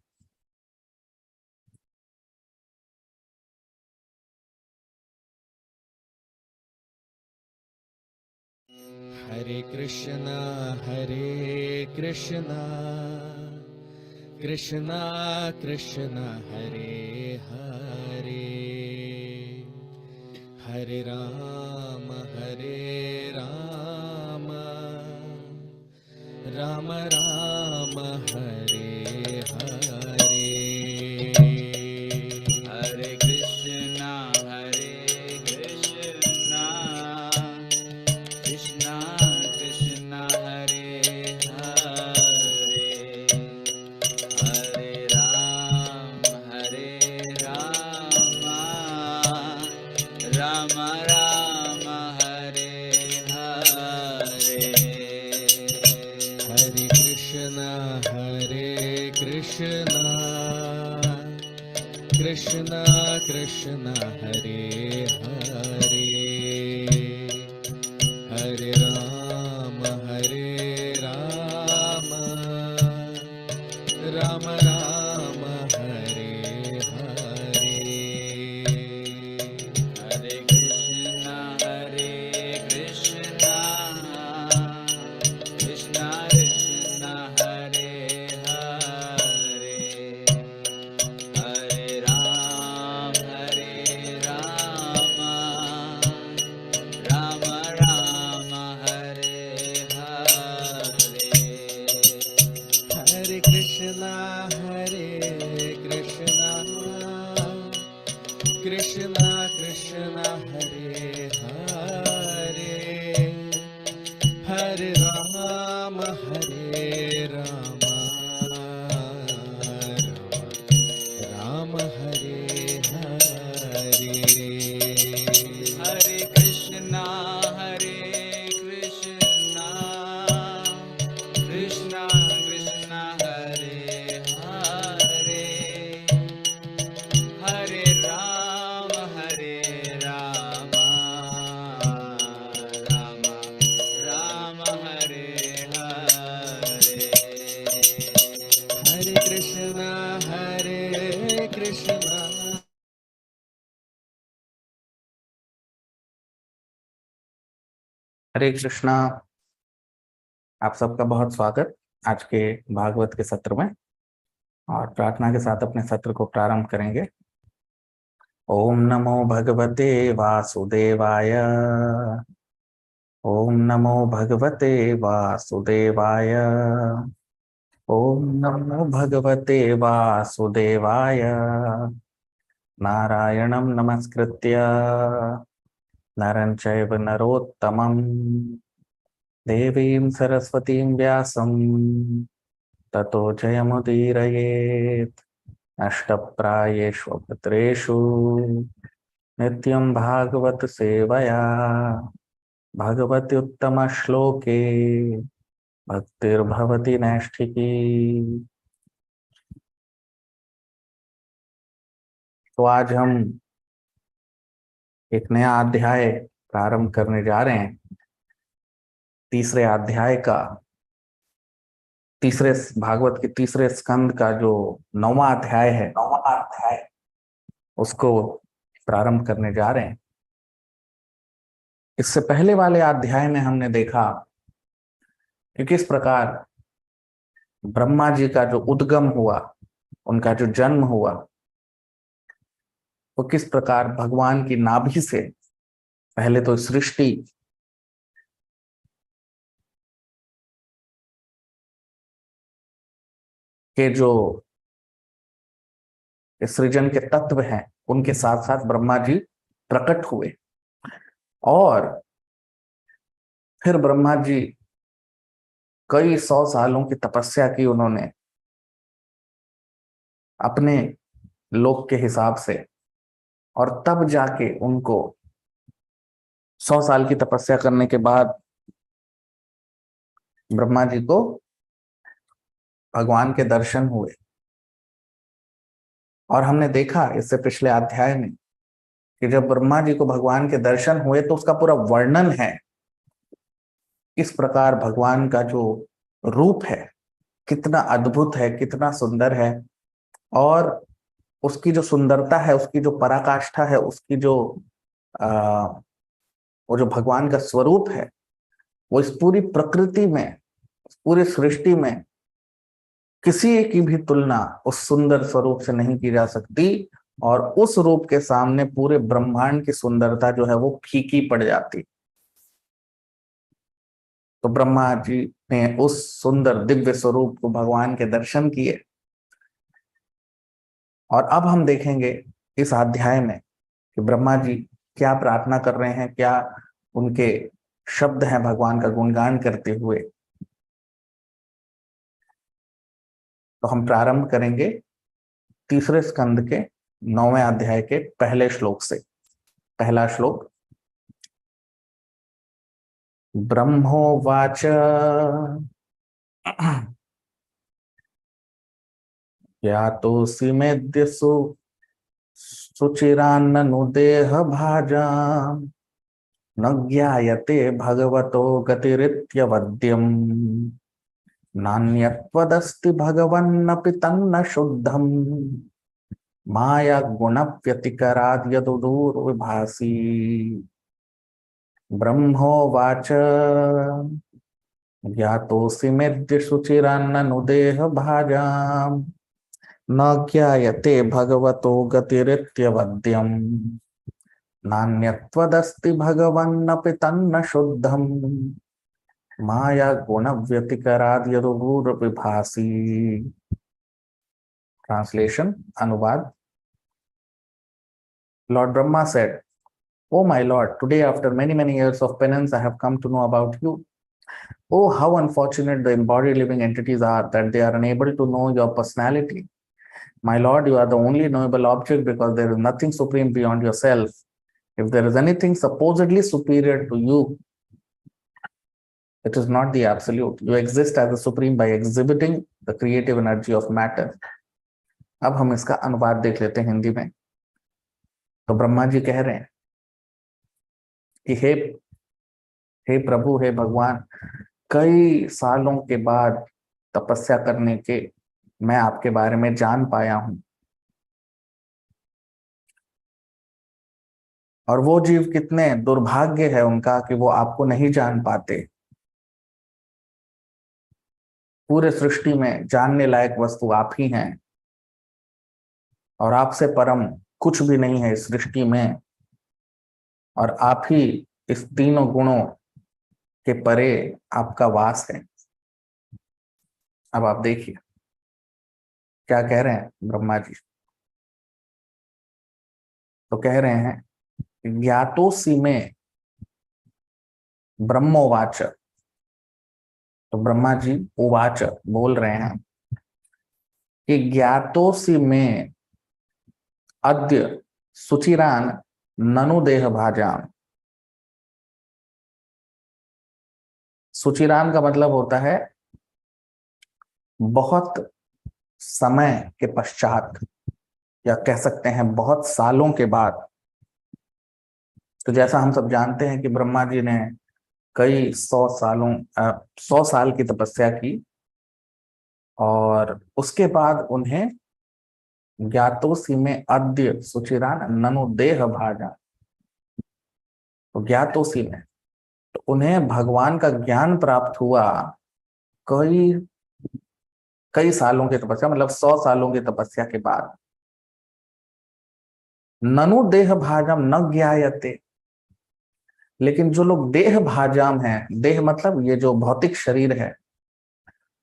Hare Krishna, Krishna Krishna, Hare Hare, Hare Rama, Rama Rama, Hare Hare. Hare Hare Hare Krishna, Krishna Krishna, Hare Hare, Hare Rama, Rama Rama, Hare Hare. Hare Krishna, Krishna Krishna, Hare Hare, Hare Rama, Rama Rama, Hare Hare. Hare Krishna, Krishna Krishna, Hare Hare, Hare Rama, Rama Hare Hare. Hare Krishna, Krishna Krishna, Hare Hare, Hare Rama, Rama Hare Hare. Hare Krishna, Krishna हरे कृष्णा। आप सबका बहुत स्वागत आज के भागवत के सत्र में, और प्रार्थना के साथ अपने सत्र को प्रारंभ करेंगे। ओम नमो भगवते वासुदेवाय। ओम नमो भगवते वासुदेवाय। ओम नमो भगवते वासुदेवाय। नारायणं नमस्कृत्य नरं चैव नरोत्तमं देवीं सरस्वतीं व्यासं ततो जयमुदीरयेत्। नष्टप्रायेष्वपत्रेषु नित्यं भागवत सेवया भगवति उत्तमश्लोके भक्तिर्भवति नैष्ठिकी। तो आज हम एक नया अध्याय प्रारंभ करने जा रहे हैं। तीसरे अध्याय का, तीसरे भागवत के तीसरे स्कंद का जो 9वां अध्याय है, उसको प्रारंभ करने जा रहे हैं। इससे पहले वाले अध्याय में हमने देखा कि किस प्रकार ब्रह्मा जी का जो उद्गम हुआ, उनका जो जन्म हुआ, वो किस प्रकार भगवान की नाभि से पहले तो सृष्टि के जो सृजन के तत्व हैं, उनके साथ साथ ब्रह्मा जी प्रकट हुए, और फिर ब्रह्मा जी कई 100 सालों की तपस्या की उन्होंने अपने लोक के हिसाब से, और तब जाके उनको 100 साल की तपस्या करने के बाद ब्रह्मा जी को भगवान के दर्शन हुए। और हमने देखा इससे पिछले अध्याय में कि जब ब्रह्मा जी को भगवान के दर्शन हुए तो उसका पूरा वर्णन है, इस प्रकार भगवान का जो रूप है कितना अद्भुत है, कितना सुंदर है, और उसकी जो सुंदरता है, उसकी जो पराकाष्ठा है, उसकी जो वो जो भगवान का स्वरूप है, वो इस पूरी प्रकृति में, इस पूरी सृष्टि में किसी की भी तुलना उस सुंदर स्वरूप से नहीं की जा सकती। और उस रूप के सामने पूरे ब्रह्मांड की सुंदरता जो है वो फीकी पड़ जाती। तो ब्रह्मा जी ने उस सुंदर दिव्य स्वरूप को, भगवान के दर्शन किए। और अब हम देखेंगे इस अध्याय में कि ब्रह्मा जी क्या प्रार्थना कर रहे हैं, क्या उनके शब्द हैं भगवान का गुणगान करते हुए। तो हम प्रारंभ करेंगे तीसरे स्कंद के 9वें अध्याय के पहले श्लोक से। पहला श्लोक। ब्रह्मोवाच यातोऽसि मेद्यसु शुचिरान्ननु देहभाजाम् न ज्ञायते भगवतो गतिरित्यवद्यम् नान्यत्वदस्ति भगवन्नपि तन्न शुद्धम् माया गुणव्यतिकराद् यदुदूर्विभासि। ब्रह्मोवाच ज्ञातोऽसि मेद्य शुचिरान्ननु देहभाजाम् न ज्ञायते भगवतो गतिरित्यवद्यम् नान्यत्वदस्ति भगवन्नपि तन्न शुद्धम् माया गुणव्यतिकराद् यदुदूर्विभासि। Translation, अनुवाद. Lord Brahma said, "O my Lord, today after many years of penance, I have come to know about you. Oh, how unfortunate the embodied living entities are that they are unable to know your personality. My Lord, you are the only knowable object because there is nothing supreme beyond yourself. If there is anything supposedly superior to you, it is not the absolute. You exist as the supreme by exhibiting the creative energy of matter." अब हम इसका अनुवाद देख लेते हैं हिंदी में। तो ब्रह्मा जी कह रहे हैं कि हे प्रभु, हे भगवान, कई सालों के बाद तपस्या करने के मैं आपके बारे में जान पाया हूं। और वो जीव कितने दुर्भाग्य है उनका कि वो आपको नहीं जान पाते। पूरे सृष्टि में जानने लायक वस्तु आप ही हैं और आपसे परम कुछ भी नहीं है इस सृष्टि में, और आप ही इस तीनों गुणों के परे आपका वास है। अब आप देखिए क्या कह रहे हैं ब्रह्मा जी। तो कह रहे हैं ज्ञातोऽसि में ब्रह्मोवाच। तो ब्रह्मा जी उवाच बोल रहे हैं कि ज्ञातोऽसि में अद्य शुचिरान ननु देह भाजाम। शुचिरान का मतलब होता है बहुत समय के पश्चात, या कह सकते हैं बहुत सालों के बाद। तो जैसा हम सब जानते हैं कि ब्रह्मा जी ने कई 100 साल की तपस्या की और उसके बाद उन्हें ज्ञातोऽसि में अद्य शुचिरान ननु देह भाजा। तो ज्ञातोऽसि में तो उन्हें भगवान का ज्ञान प्राप्त हुआ कई सालों की तपस्या, मतलब 100 सालों की तपस्या के बाद। ननु देह भाजम न ज्ञायते, लेकिन जो लोग देह भाजाम हैं, देह मतलब ये जो भौतिक शरीर है,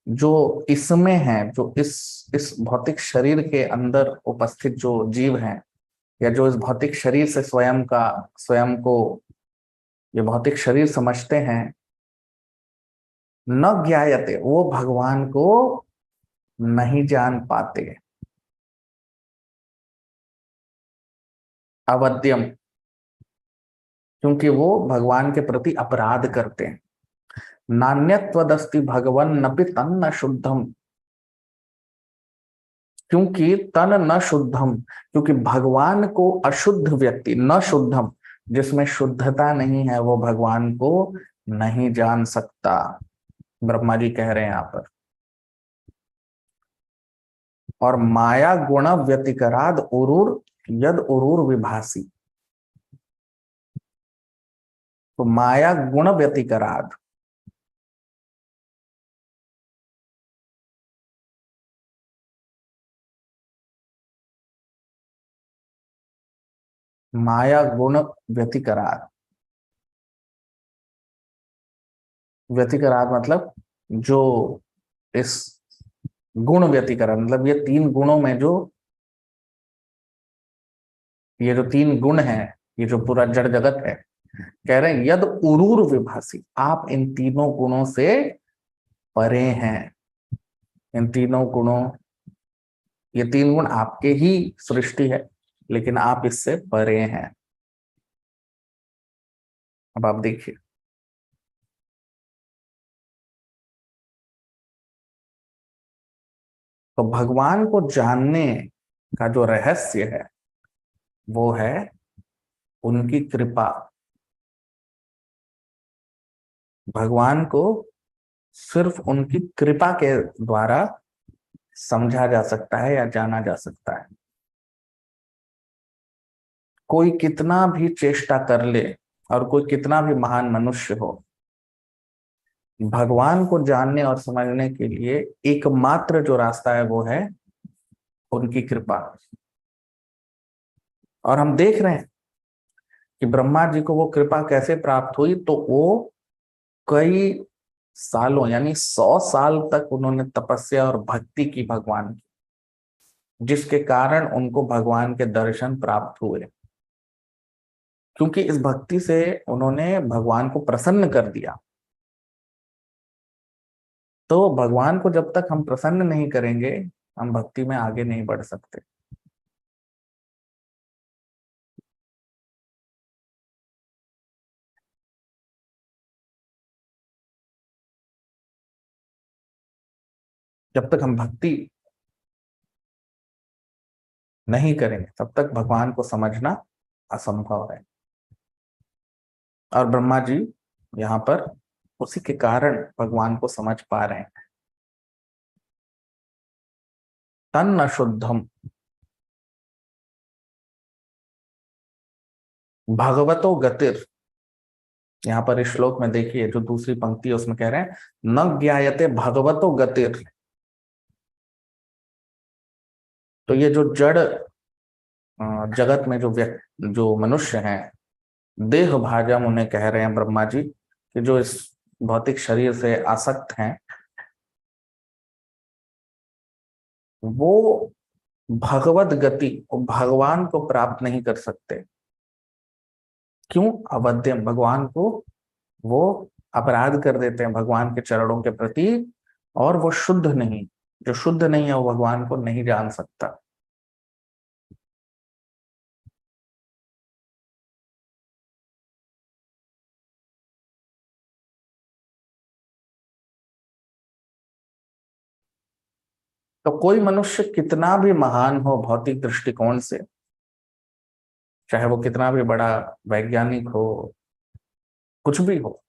जो इसमें है, जो इस भौतिक शरीर के अंदर उपस्थित जो जीव हैं, या जो इस भौतिक शरीर से स्वयं को ये भौतिक शरीर समझते हैं, न ज्ञायते, वो भगवान को नहीं जान पाते। अवद्यम, क्योंकि वो भगवान के प्रति अपराध करते हैं। नान्यत्वदस्ति भगवन नपि तन्न शुद्धम, क्योंकि तन न शुद्धम, क्योंकि भगवान को अशुद्ध व्यक्ति, न शुद्धम, जिसमें शुद्धता नहीं है, वो भगवान को नहीं जान सकता। ब्रह्मा जी कह रहे हैं यहां पर। और माया गुण व्यतिकराद उरुर यद उरुर विभासी। तो माया गुण व्यतिकराद, माया गुण व्यतिकराद, व्यतिकराद मतलब जो इस गुण व्यतिकरण, मतलब ये 3 गुणों में ये जो 3 गुण हैं, ये जो पूरा जड़ जगत है, कह रहे हैं यद उरूर विभासी, आप इन तीनों गुणों से परे हैं। इन तीनों गुणों, ये 3 गुण आपके ही सृष्टि है, लेकिन आप इससे परे हैं। अब आप देखिए तो भगवान को जानने का जो रहस्य है वो है उनकी कृपा। भगवान को सिर्फ उनकी कृपा के द्वारा समझा जा सकता है या जाना जा सकता है। कोई कितना भी चेष्टा कर ले और कोई कितना भी महान मनुष्य हो, भगवान को जानने और समझने के लिए एकमात्र जो रास्ता है वो है उनकी कृपा। और हम देख रहे हैं कि ब्रह्मा जी को वो कृपा कैसे प्राप्त हुई। तो वो कई सालों यानी 100 साल तक उन्होंने तपस्या और भक्ति की भगवान की, जिसके कारण उनको भगवान के दर्शन प्राप्त हुए। क्योंकि इस भक्ति से उन्होंने भगवान को प्रसन्न कर दिया। तो भगवान को जब तक हम प्रसन्न नहीं करेंगे, हम भक्ति में आगे नहीं बढ़ सकते। जब तक हम भक्ति नहीं करेंगे तब तक भगवान को समझना असंभव है। और ब्रह्मा जी यहाँ पर उसी के कारण भगवान को समझ पा रहे हैं। तन्न शुद्धम भगवतो गतिर। यहाँ पर इस श्लोक में देखिए जो दूसरी पंक्ति है उसमें कह रहे हैं न ज्ञायते भगवतो गतिर। तो ये जो जड़ जगत में जो मनुष्य हैं, देह भाजम उन्हें कह रहे हैं ब्रह्मा जी, कि जो इस भौतिक शरीर से आसक्त हैं, वो भगवत गति भगवान को प्राप्त नहीं कर सकते। क्यों? अवध्यम, भगवान को वो अपराध कर देते हैं भगवान के चरणों के प्रति, और वो शुद्ध नहीं, जो शुद्ध नहीं है वो भगवान को नहीं जान सकता। तो कोई मनुष्य कितना भी महान हो भौतिक दृष्टिकोण से, चाहे वो कितना भी बड़ा वैज्ञानिक हो, कुछ भी हो,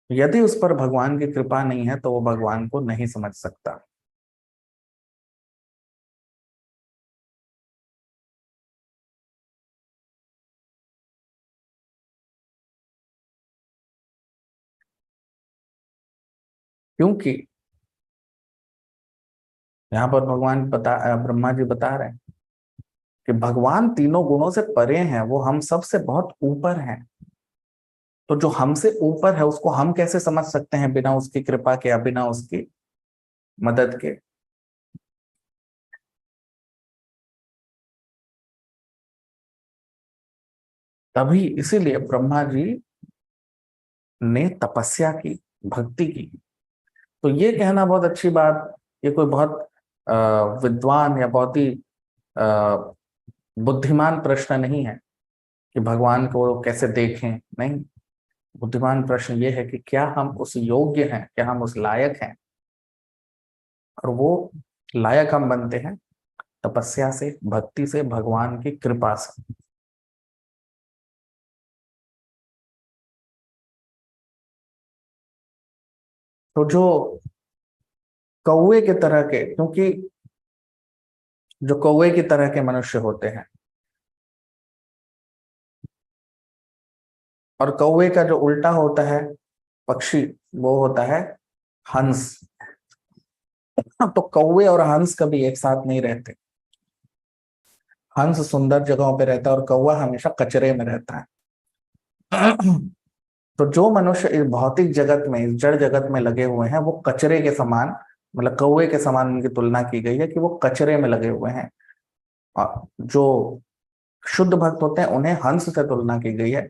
यदि उस पर भगवान की कृपा नहीं है तो वो भगवान को नहीं समझ सकता। क्योंकि यहाँ पर ब्रह्मा जी बता रहे हैं कि भगवान तीनों गुणों से परे हैं, वो हम सब से बहुत ऊपर हैं। तो जो हमसे ऊपर है उसको हम कैसे समझ सकते हैं बिना उसकी कृपा के या बिना उसकी मदद के? तभी इसीलिए ब्रह्मा जी ने तपस्या की, भक्ति की। तो ये कहना बहुत अच्छी बात, ये कोई बहुत विद्वान या बहुत ही बुद्धिमान प्रश्न नहीं है कि भगवान को कैसे देखें। नहीं, बुद्धिमान प्रश्न ये है कि क्या हम उस योग्य हैं, क्या हम उस लायक हैं? और वो लायक हम बनते हैं तपस्या से, भक्ति से, भगवान की कृपा से। तो जो कौवे के तरह के, क्योंकि जो कौवे की तरह के मनुष्य होते हैं, और कौवे का जो उल्टा होता है पक्षी, वो होता है हंस। तो कौवे और हंस कभी एक साथ नहीं रहते। हंस सुंदर जगहों पे रहता है और कौवा हमेशा कचरे में रहता है। तो जो मनुष्य इस भौतिक जगत में, इस जड़ जगत में लगे हुए हैं, वो कचरे के समान, मतलब कौवे के समान उनकी तुलना की गई है कि वो कचरे में लगे हुए हैं। और जो शुद्ध भक्त होते हैं उन्हें हंस से तुलना की गई है,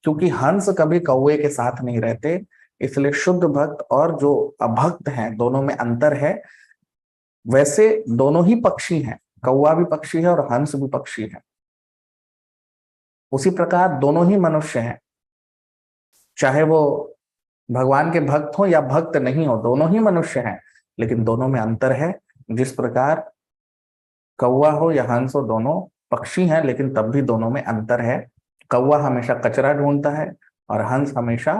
क्योंकि हंस कभी कौवे के साथ नहीं रहते। इसलिए शुद्ध भक्त और जो अभक्त हैं दोनों में अंतर है। वैसे दोनों ही पक्षी हैं, कौवा भी पक्षी है और हंस भी पक्षी है। उसी प्रकार दोनों ही मनुष्य हैं, चाहे वो भगवान के भक्त हो या भक्त नहीं हो, दोनों ही मनुष्य हैं। लेकिन दोनों में अंतर है। जिस प्रकार कौवा हो या हंस हो, दोनों पक्षी हैं, लेकिन तब भी दोनों में अंतर है। कौवा हमेशा कचरा ढूंढता है और हंस हमेशा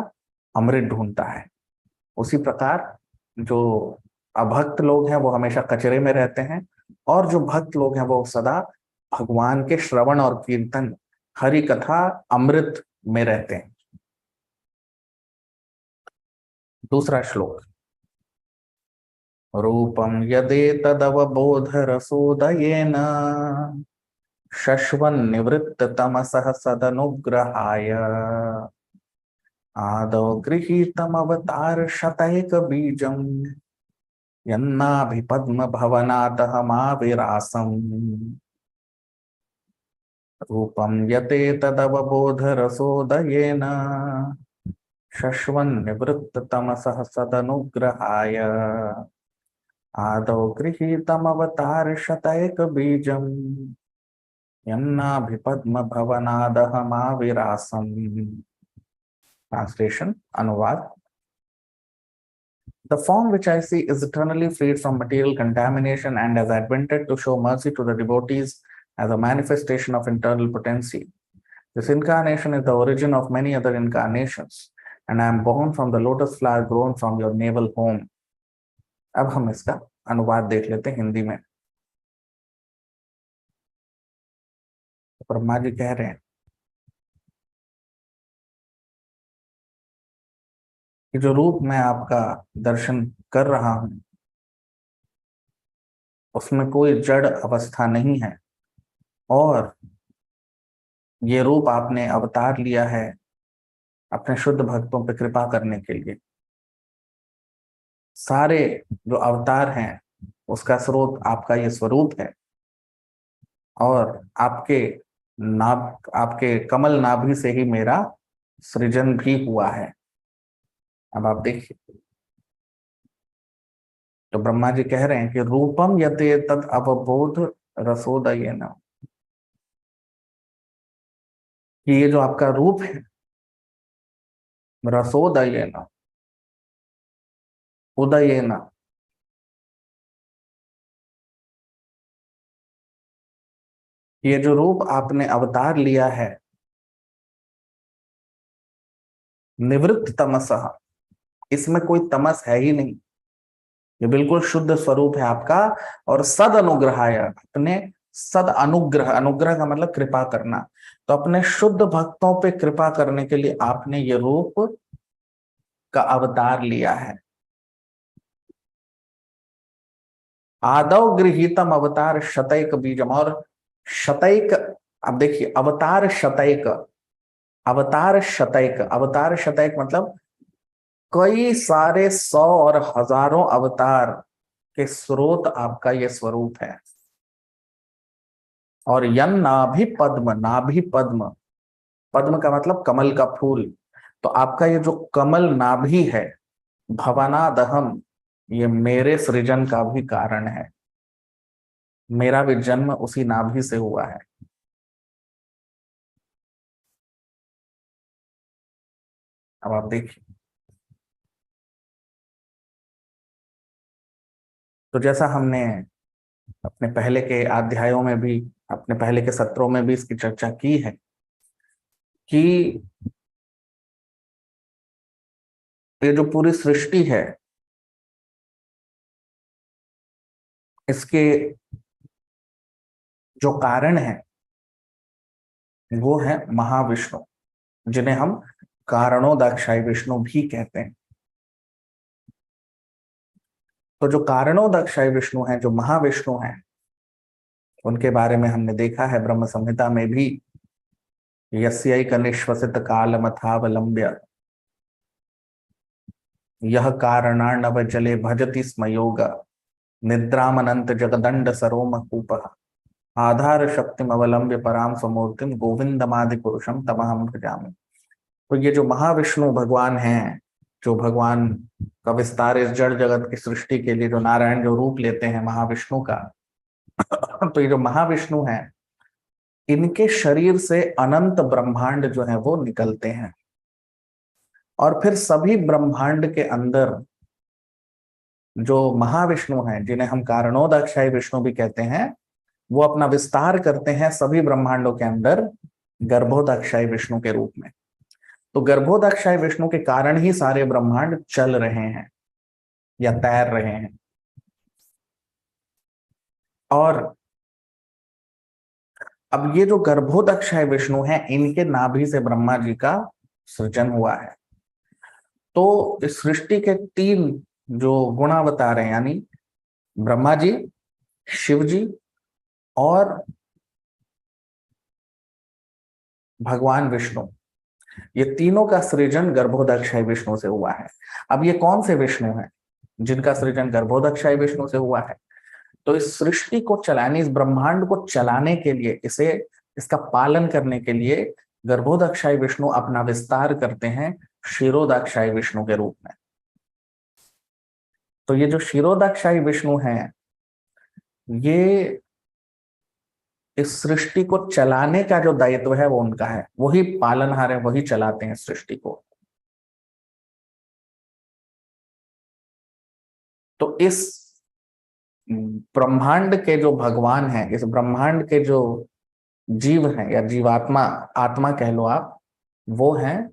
अमृत ढूंढता है। उसी प्रकार जो अभक्त लोग हैं वो हमेशा कचरे में रहते हैं, और जो भक्त लोग हैं वो सदा भगवान के श्रवण और कीर्तन, हरि कथा, अमृत में रहते हैं। दूसरा श्लोक, रूपम यदेतदवबोधरसोदयेन शश्वन्निवृत्ततमसः सदनुग्रहाय आदौ गृहीतमवतारशतैकबीजम् यन्नाभिपद्मभवनादहमाविरासम्। रूपं यतेतदवबोधरसोदयेन शश्वन्निवृत्ततमसः सदनुग्रहाय आदौ गृहीतमवतारशतैकबीजम् यन्नाभिपद्मभवनादहमाविरासम्। Translation, अनुवाद। The form which I see is eternally freed from material contamination and has advented to show mercy to the devotees as a manifestation of internal potency. This incarnation is the origin of many other incarnations, and I am born from the lotus flower grown from your navel home. अब हम इसका अनुवाद देख लेते हैं हिंदी में। ब्रह्मा जी कह रहे हैं कि जो रूप मैं आपका दर्शन कर रहा हूं उसमें कोई जड़ अवस्था नहीं है, और ये रूप आपने अवतार लिया है अपने शुद्ध भक्तों पर कृपा करने के लिए। सारे जो अवतार हैं उसका स्रोत आपका ये स्वरूप है, और आपके कमल नाभि से ही मेरा सृजन भी हुआ है। अब आप देखिए, तो ब्रह्मा जी कह रहे हैं कि रूपम यते तद अवबोध रसोदयेन, कि ये जो आपका रूप है रसोदयेन, उदयेन, ये जो रूप आपने अवतार लिया है निवृत्त तमसः, इसमें कोई तमस है ही नहीं, ये बिल्कुल शुद्ध स्वरूप है आपका। और सद अनुग्रहाय, अपने सद अनुग्रह, अनुग्रह का मतलब कृपा करना, तो अपने शुद्ध भक्तों पे कृपा करने के लिए आपने ये रूप का अवतार लिया है। आदौ गृहीतम अवतार शतैक बीजम, और शतैक, अब देखिए अवतार शतैक, अवतार शतैक, अवतार शतैक मतलब कई सारे 100 और हजारों अवतार के स्रोत आपका ये स्वरूप है। और यन नाभि पद्म, नाभि पद्म, पद्म का मतलब कमल का फूल, तो आपका ये जो कमल नाभि है भवनादहम, ये मेरे सृजन का भी कारण है, मेरा भी जन्म उसी नाभि से हुआ है। अब आप देखिए, तो जैसा हमने अपने पहले के अध्यायों में भी, अपने पहले के सत्रों में भी इसकी चर्चा की है कि ये जो पूरी सृष्टि है इसके जो कारण है वो है महाविष्णु, जिन्हें हम कारणोदक्षाई विष्णु भी कहते हैं। तो जो कारणोदक्षाई विष्णु हैं, जो महाविष्णु हैं, उनके बारे में हमने देखा है ब्रह्म संहिता में भी, यस्यैक निश्वसित कालमथावलंब्य यह कारणार्णव जले भजति स्म योग निद्रामनंत जगदंड सरोम कूपः आधार शक्तिम अवलंब्य पराम स्वमूर्तिम गोविंदमादि पुरुषम तमहम भजामि। तो ये जो महाविष्णु भगवान हैं, जो भगवान का विस्तार इस जड़ जगत की सृष्टि के लिए जो नारायण जो रूप लेते हैं महाविष्णु का, तो ये जो महाविष्णु हैं इनके शरीर से अनंत ब्रह्मांड जो है वो निकलते हैं, और फिर सभी ब्रह्मांड के अंदर जो महाविष्णु हैं, जिन्हें हम कारणोदक्षाई विष्णु भी कहते हैं, वो अपना विस्तार करते हैं सभी ब्रह्मांडों के अंदर गर्भोदक्षाई विष्णु के रूप में। तो गर्भोदक्षाई विष्णु के कारण ही सारे ब्रह्मांड चल रहे हैं या तैर रहे हैं। और अब ये जो गर्भोदक्षाई विष्णु हैं, इनके नाभि से ब्रह्मा जी का सृजन हुआ है। तो इस सृष्टि के 3 जो गुणावतार हैं, यानी ब्रह्मा जी, शिव जी और भगवान विष्णु, ये तीनों का सृजन गर्भोदक्षाई विष्णु से हुआ है। अब ये कौन से विष्णु हैं जिनका सृजन गर्भोदक्षाई विष्णु से हुआ है? तो इस सृष्टि को चलाने, इस ब्रह्मांड को चलाने के लिए, इसका पालन करने के लिए गर्भोदक्षाई विष्णु अपना विस्तार करते हैं क्षीरोदक्षाई विष्णु के रूप में। तो ये जो क्षीरोदक्षाई विष्णु हैं, ये इस सृष्टि को चलाने का जो दायित्व है वो उनका है। वही पालनहार है, वही चलाते हैं सृष्टि को। तो इस ब्रह्मांड के जो भगवान हैं, इस ब्रह्मांड के जो जीव हैं या जीवात्मा, आत्मा कह लो आप, वो हैं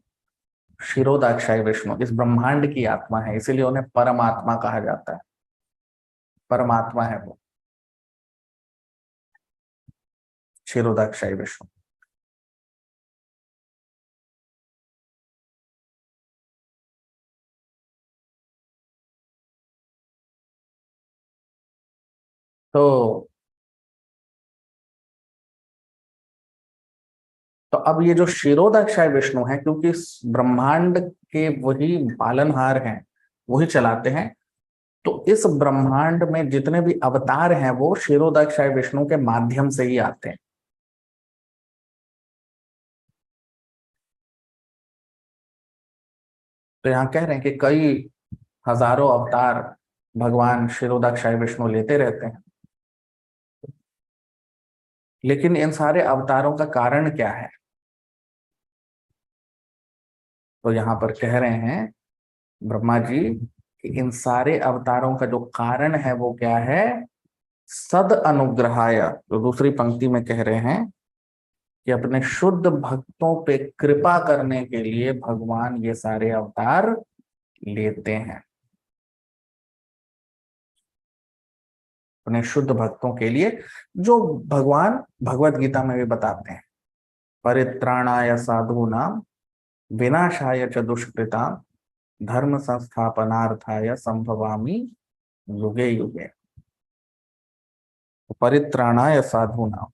क्षीरोदक्षाई विष्णु। इस ब्रह्मांड की आत्मा है, इसीलिए उन्हें परमात्मा कहा जाता है। परमात्मा है वो क्षीरोदक्षाई विष्णु। तो अब ये जो क्षीरोदक्षाई विष्णु हैं, क्योंकि इस ब्रह्मांड के वही पालनहार हैं, वही चलाते हैं, तो इस ब्रह्मांड में जितने भी अवतार हैं वो क्षीरोदक्षाई विष्णु के माध्यम से ही आते हैं। तो यहाँ कह रहे हैं कि कई हजारों अवतार भगवान क्षीरोदक्षाई विष्णु लेते रहते हैं, लेकिन इन सारे अवतारों का कारण क्या है? तो यहाँ पर कह रहे हैं ब्रह्मा जी कि इन सारे अवतारों का जो कारण है वो क्या है? सद अनुग्रहाय। तो दूसरी पंक्ति में कह रहे हैं कि अपने शुद्ध भक्तों पे कृपा करने के लिए भगवान ये सारे अवतार लेते हैं। अपने शुद्ध भक्तों के लिए, जो भगवान भगवत गीता में भी बताते हैं, परित्राणाय साधूनां विनाशाय च दुष्कृतां धर्म संस्थापनार्थाय संभवामि युगे युगे। परित्राणाय साधूनां,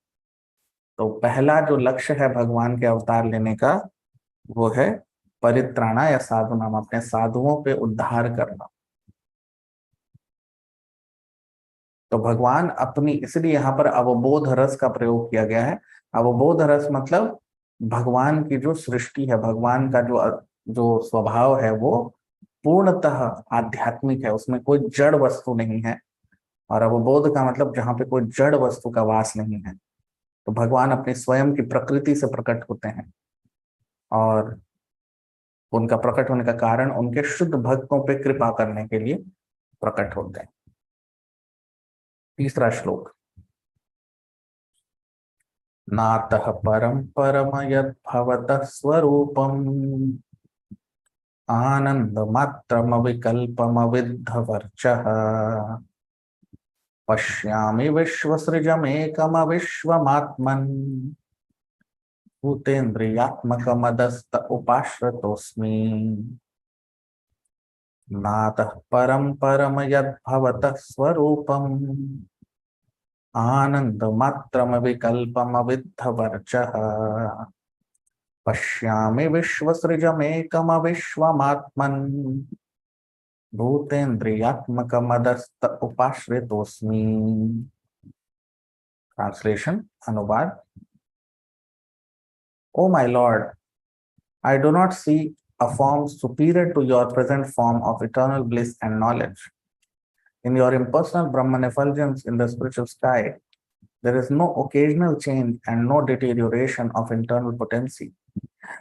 तो पहला जो लक्ष्य है भगवान के अवतार लेने का, वो है परित्राणाय साधूनां, अपने साधुओं पे उद्धार करना। तो भगवान अपनी, इसलिए यहाँ पर अवबोध रस का प्रयोग किया गया है। अवबोध रस मतलब भगवान की जो सृष्टि है, भगवान का जो स्वभाव है वो पूर्णतः आध्यात्मिक है, उसमें कोई जड़ वस्तु नहीं है। और अवबोध का मतलब जहाँ पे कोई जड़ वस्तु का वास नहीं है। तो भगवान अपनी स्वयं की प्रकृति से प्रकट होते हैं, और उनका प्रकट होने का कारण उनके शुद्ध भक्तों पे कृपा करने के लिए प्रकट होते हैं। तीसरा श्लोक, नातः परम परम यद् भवतः स्वरूपम् आनन्दमात्रमविकल्पमविद्धवर्चः पश्यामि विश्वसृजमेकमविश्वमात्मन् भूतेन्द्रियात्मकमदस्त उपाश्रितोऽस्मि। नातः परम परम यद् भवतः स्वरूपम् आनन्दमात्रमविकल्पमविद्धवर्चः पश्यामि विश्वसृजमेकमविश्वमात्मन् भूतेन्द्रियात्मकमदस्त उपाश्रितोऽस्मि। ट्रांसलेशन, अनुवाद। O my Lord, I do not see a form superior to your present form of eternal bliss and knowledge. In your impersonal Brahman effulgence in the spiritual sky, there is no occasional change and no deterioration of internal potency.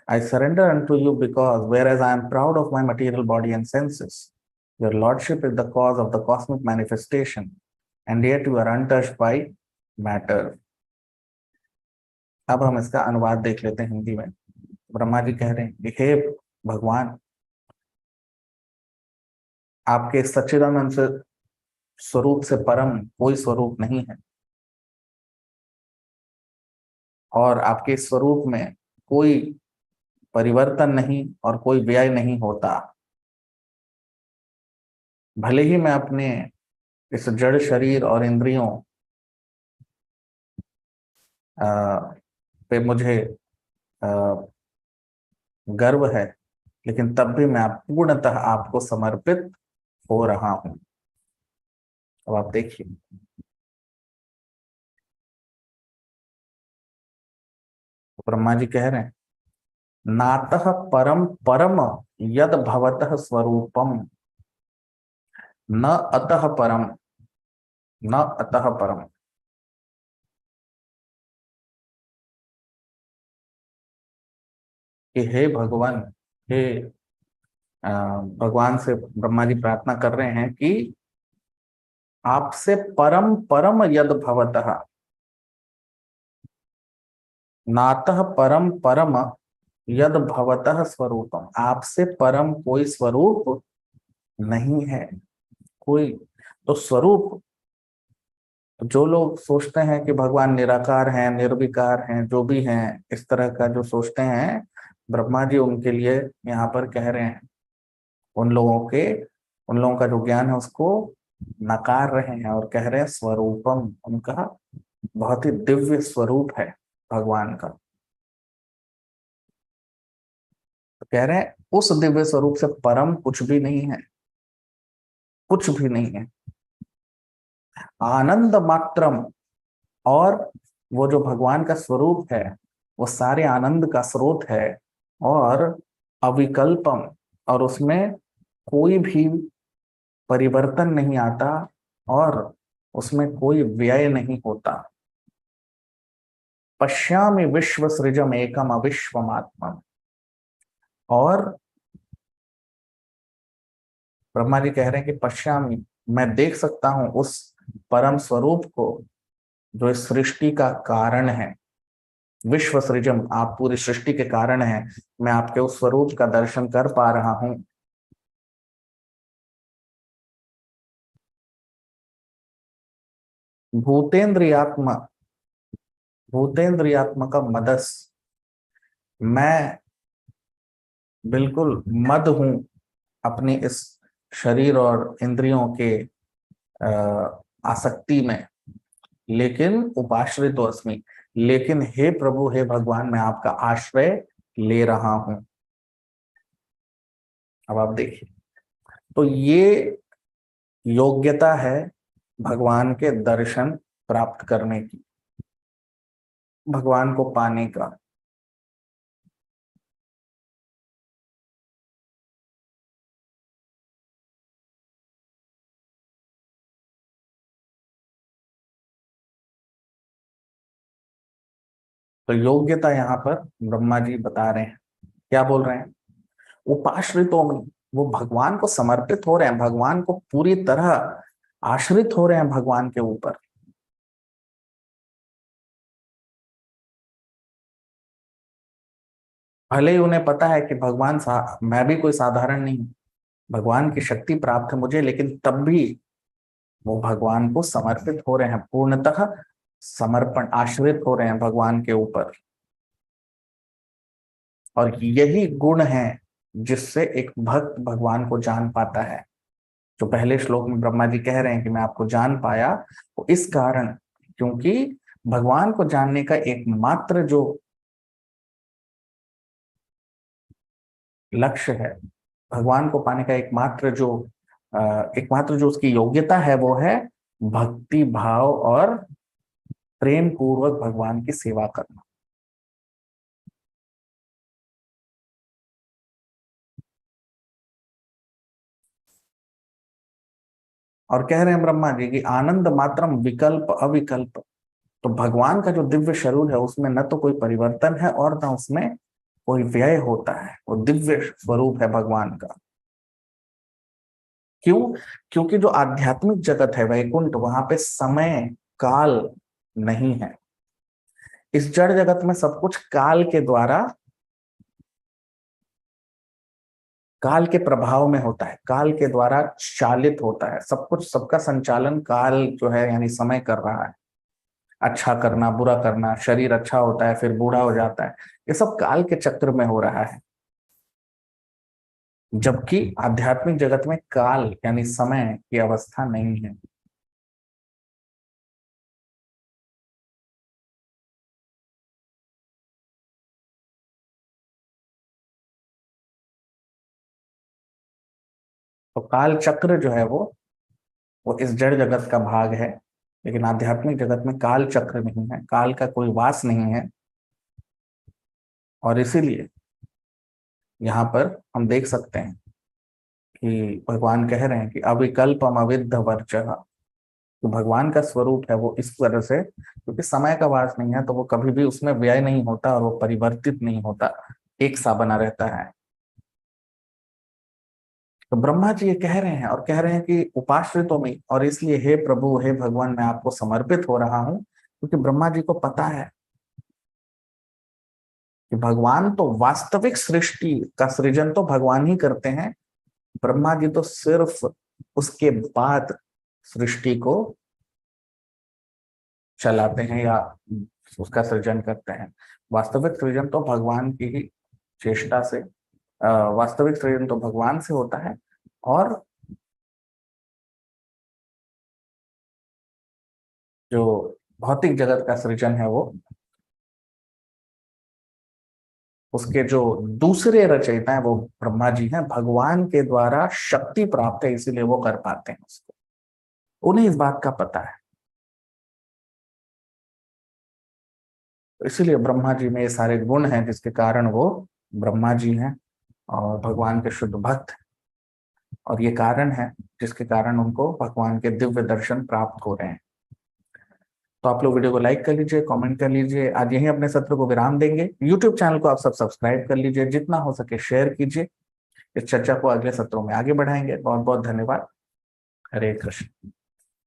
I surrender unto you because, whereas I am proud of my material body and senses, Your lordship is the cause of the cosmic manifestation, and yet you are untouched by matter. अब हम इसका अनुवाद देख लेते हैं हिंदी में। ब्रह्मा जी कह रहे हैं कि हे भगवान, आपके सच्चिदानंद से स्वरूप से परम कोई स्वरूप नहीं है, और आपके स्वरूप में कोई परिवर्तन नहीं और कोई व्यय नहीं होता। भले ही मैं अपने इस जड़ शरीर और इंद्रियों पे मुझे गर्व है, लेकिन तब भी मैं पूर्णतः आपको समर्पित हो रहा हूं। अब आप देखिए, ब्रह्मा जी कह रहे हैं, नातः परम परम यद भवतः स्वरूपम, न अतः परम, न अतः परम। कि हे भगवान, हे भगवान से ब्रह्मा जी प्रार्थना कर रहे हैं कि आपसे परम परम यद भवतः, नातः परम परम यद भवतः स्वरूपम, आपसे परम कोई स्वरूप नहीं है। कोई तो स्वरूप, जो लोग सोचते हैं कि भगवान निराकार हैं, निर्विकार हैं, जो भी हैं, इस तरह का जो सोचते हैं, ब्रह्मा जी उनके लिए यहाँ पर कह रहे हैं, उन लोगों का जो ज्ञान है उसको नकार रहे हैं और कह रहे हैं स्वरूपम, उनका बहुत ही दिव्य स्वरूप है भगवान का। तो कह रहे हैं उस दिव्य स्वरूप से परम कुछ भी नहीं है, कुछ भी नहीं है। आनंद मात्रम, और वो जो भगवान का स्वरूप है वो सारे आनंद का स्रोत है, और अविकल्पम, और उसमें कोई भी परिवर्तन नहीं आता और उसमें कोई व्यय नहीं होता। पश्यामि विश्व सृजम एकम अविश्वमात्मम, और ब्रह्मा जी कह रहे हैं कि पश्यामि, मैं देख सकता हूं उस परम स्वरूप को जो इस सृष्टि का कारण है। विश्व सृजम, आप पूरी सृष्टि के कारण हैं, मैं आपके उस स्वरूप का दर्शन कर पा रहा हूं। भूतेन्द्रियात्म, भूतेन्द्रियात्मक मदस, मैं बिल्कुल मद हूं अपनी इस शरीर और इंद्रियों के आसक्ति में, लेकिन उपाश्रितो अस्मि, लेकिन हे प्रभु, हे भगवान, मैं आपका आश्रय ले रहा हूं। अब आप देखिए, तो ये योग्यता है भगवान के दर्शन प्राप्त करने की, भगवान को पाने का। तो योग्यता यहाँ पर ब्रह्मा जी बता रहे हैं, क्या बोल रहे हैं, उपाश्रितों में, वो भगवान को समर्पित हो रहे हैं, भगवान को पूरी तरह आश्रित हो रहे हैं भगवान के ऊपर। भले ही उन्हें पता है कि भगवान मैं भी कोई साधारण नहीं, भगवान की शक्ति प्राप्त है मुझे, लेकिन तब भी वो भगवान को समर्पित हो रहे हैं, पूर्णतः समर्पण, आश्रित हो रहे हैं भगवान के ऊपर। और यही गुण है जिससे एक भक्त भगवान को जान पाता है। जो पहले श्लोक में ब्रह्मा जी कह रहे हैं कि मैं आपको जान पाया, वो इस कारण, क्योंकि भगवान को जानने का एकमात्र जो लक्ष्य है, भगवान को पाने का एकमात्र जो उसकी योग्यता है, वो है भक्ति भाव और प्रेम पूर्वक भगवान की सेवा करना। और कह रहे हैं ब्रह्मा जी की आनंद मात्रम विकल्प अविकल्प, तो भगवान का जो दिव्य स्वरूप है उसमें न तो कोई परिवर्तन है और न उसमें कोई व्यय होता है, वो दिव्य स्वरूप है भगवान का। क्यों? क्योंकि जो आध्यात्मिक जगत है वैकुंठ, वहां पे समय काल नहीं है। इस जड़ जगत में सब कुछ काल के द्वारा, काल के प्रभाव में होता है, काल के द्वारा चालित होता है सब कुछ। सबका संचालन काल जो है यानी समय कर रहा है। अच्छा करना, बुरा करना, शरीर अच्छा होता है फिर बूढ़ा हो जाता है, ये सब काल के चक्र में हो रहा है। जबकि आध्यात्मिक जगत में काल यानी समय की अवस्था नहीं है। तो काल चक्र जो है वो इस जड़ जगत का भाग है, लेकिन आध्यात्मिक जगत में काल चक्र नहीं है, काल का कोई वास नहीं है। और इसीलिए यहाँ पर हम देख सकते हैं कि भगवान कह रहे हैं कि अविकल्पम अविद्ध वर्चः। तो भगवान का स्वरूप है वो इस तरह से, क्योंकि समय का वास नहीं है तो वो कभी भी उसमें व्यय नहीं होता और वो परिवर्तित नहीं होता, एक सा बना रहता है। तो ब्रह्मा जी ये कह रहे हैं और कह रहे हैं कि उपाश्रितों में, और इसलिए हे प्रभु हे भगवान मैं आपको समर्पित हो रहा हूं, क्योंकि ब्रह्मा जी को पता है कि भगवान तो वास्तविक सृष्टि का सृजन तो भगवान ही करते हैं। ब्रह्मा जी तो सिर्फ उसके बाद सृष्टि को चलाते हैं या उसका सृजन करते हैं। वास्तविक सृजन तो भगवान की ही चेष्टा से, वास्तविक सृजन तो भगवान से होता है। और जो भौतिक जगत का सृजन है वो उसके जो दूसरे रचयिता हैं वो ब्रह्मा जी हैं। भगवान के द्वारा शक्ति प्राप्त है इसीलिए वो कर पाते हैं उसको, उन्हें इस बात का पता है। इसीलिए ब्रह्मा जी में ये सारे गुण हैं जिसके कारण वो ब्रह्मा जी हैं और भगवान के शुद्ध भक्त हैं। और ये कारण है जिसके कारण उनको भगवान के दिव्य दर्शन प्राप्त हो रहे हैं। तो आप लोग वीडियो को लाइक कर लीजिए, कमेंट कर लीजिए। आज यहीं अपने सत्र को विराम देंगे। यूट्यूब चैनल को आप सब सब्सक्राइब कर लीजिए, जितना हो सके शेयर कीजिए। इस चर्चा को अगले सत्रों में आगे बढ़ाएंगे। बहुत बहुत धन्यवाद। हरे कृष्ण।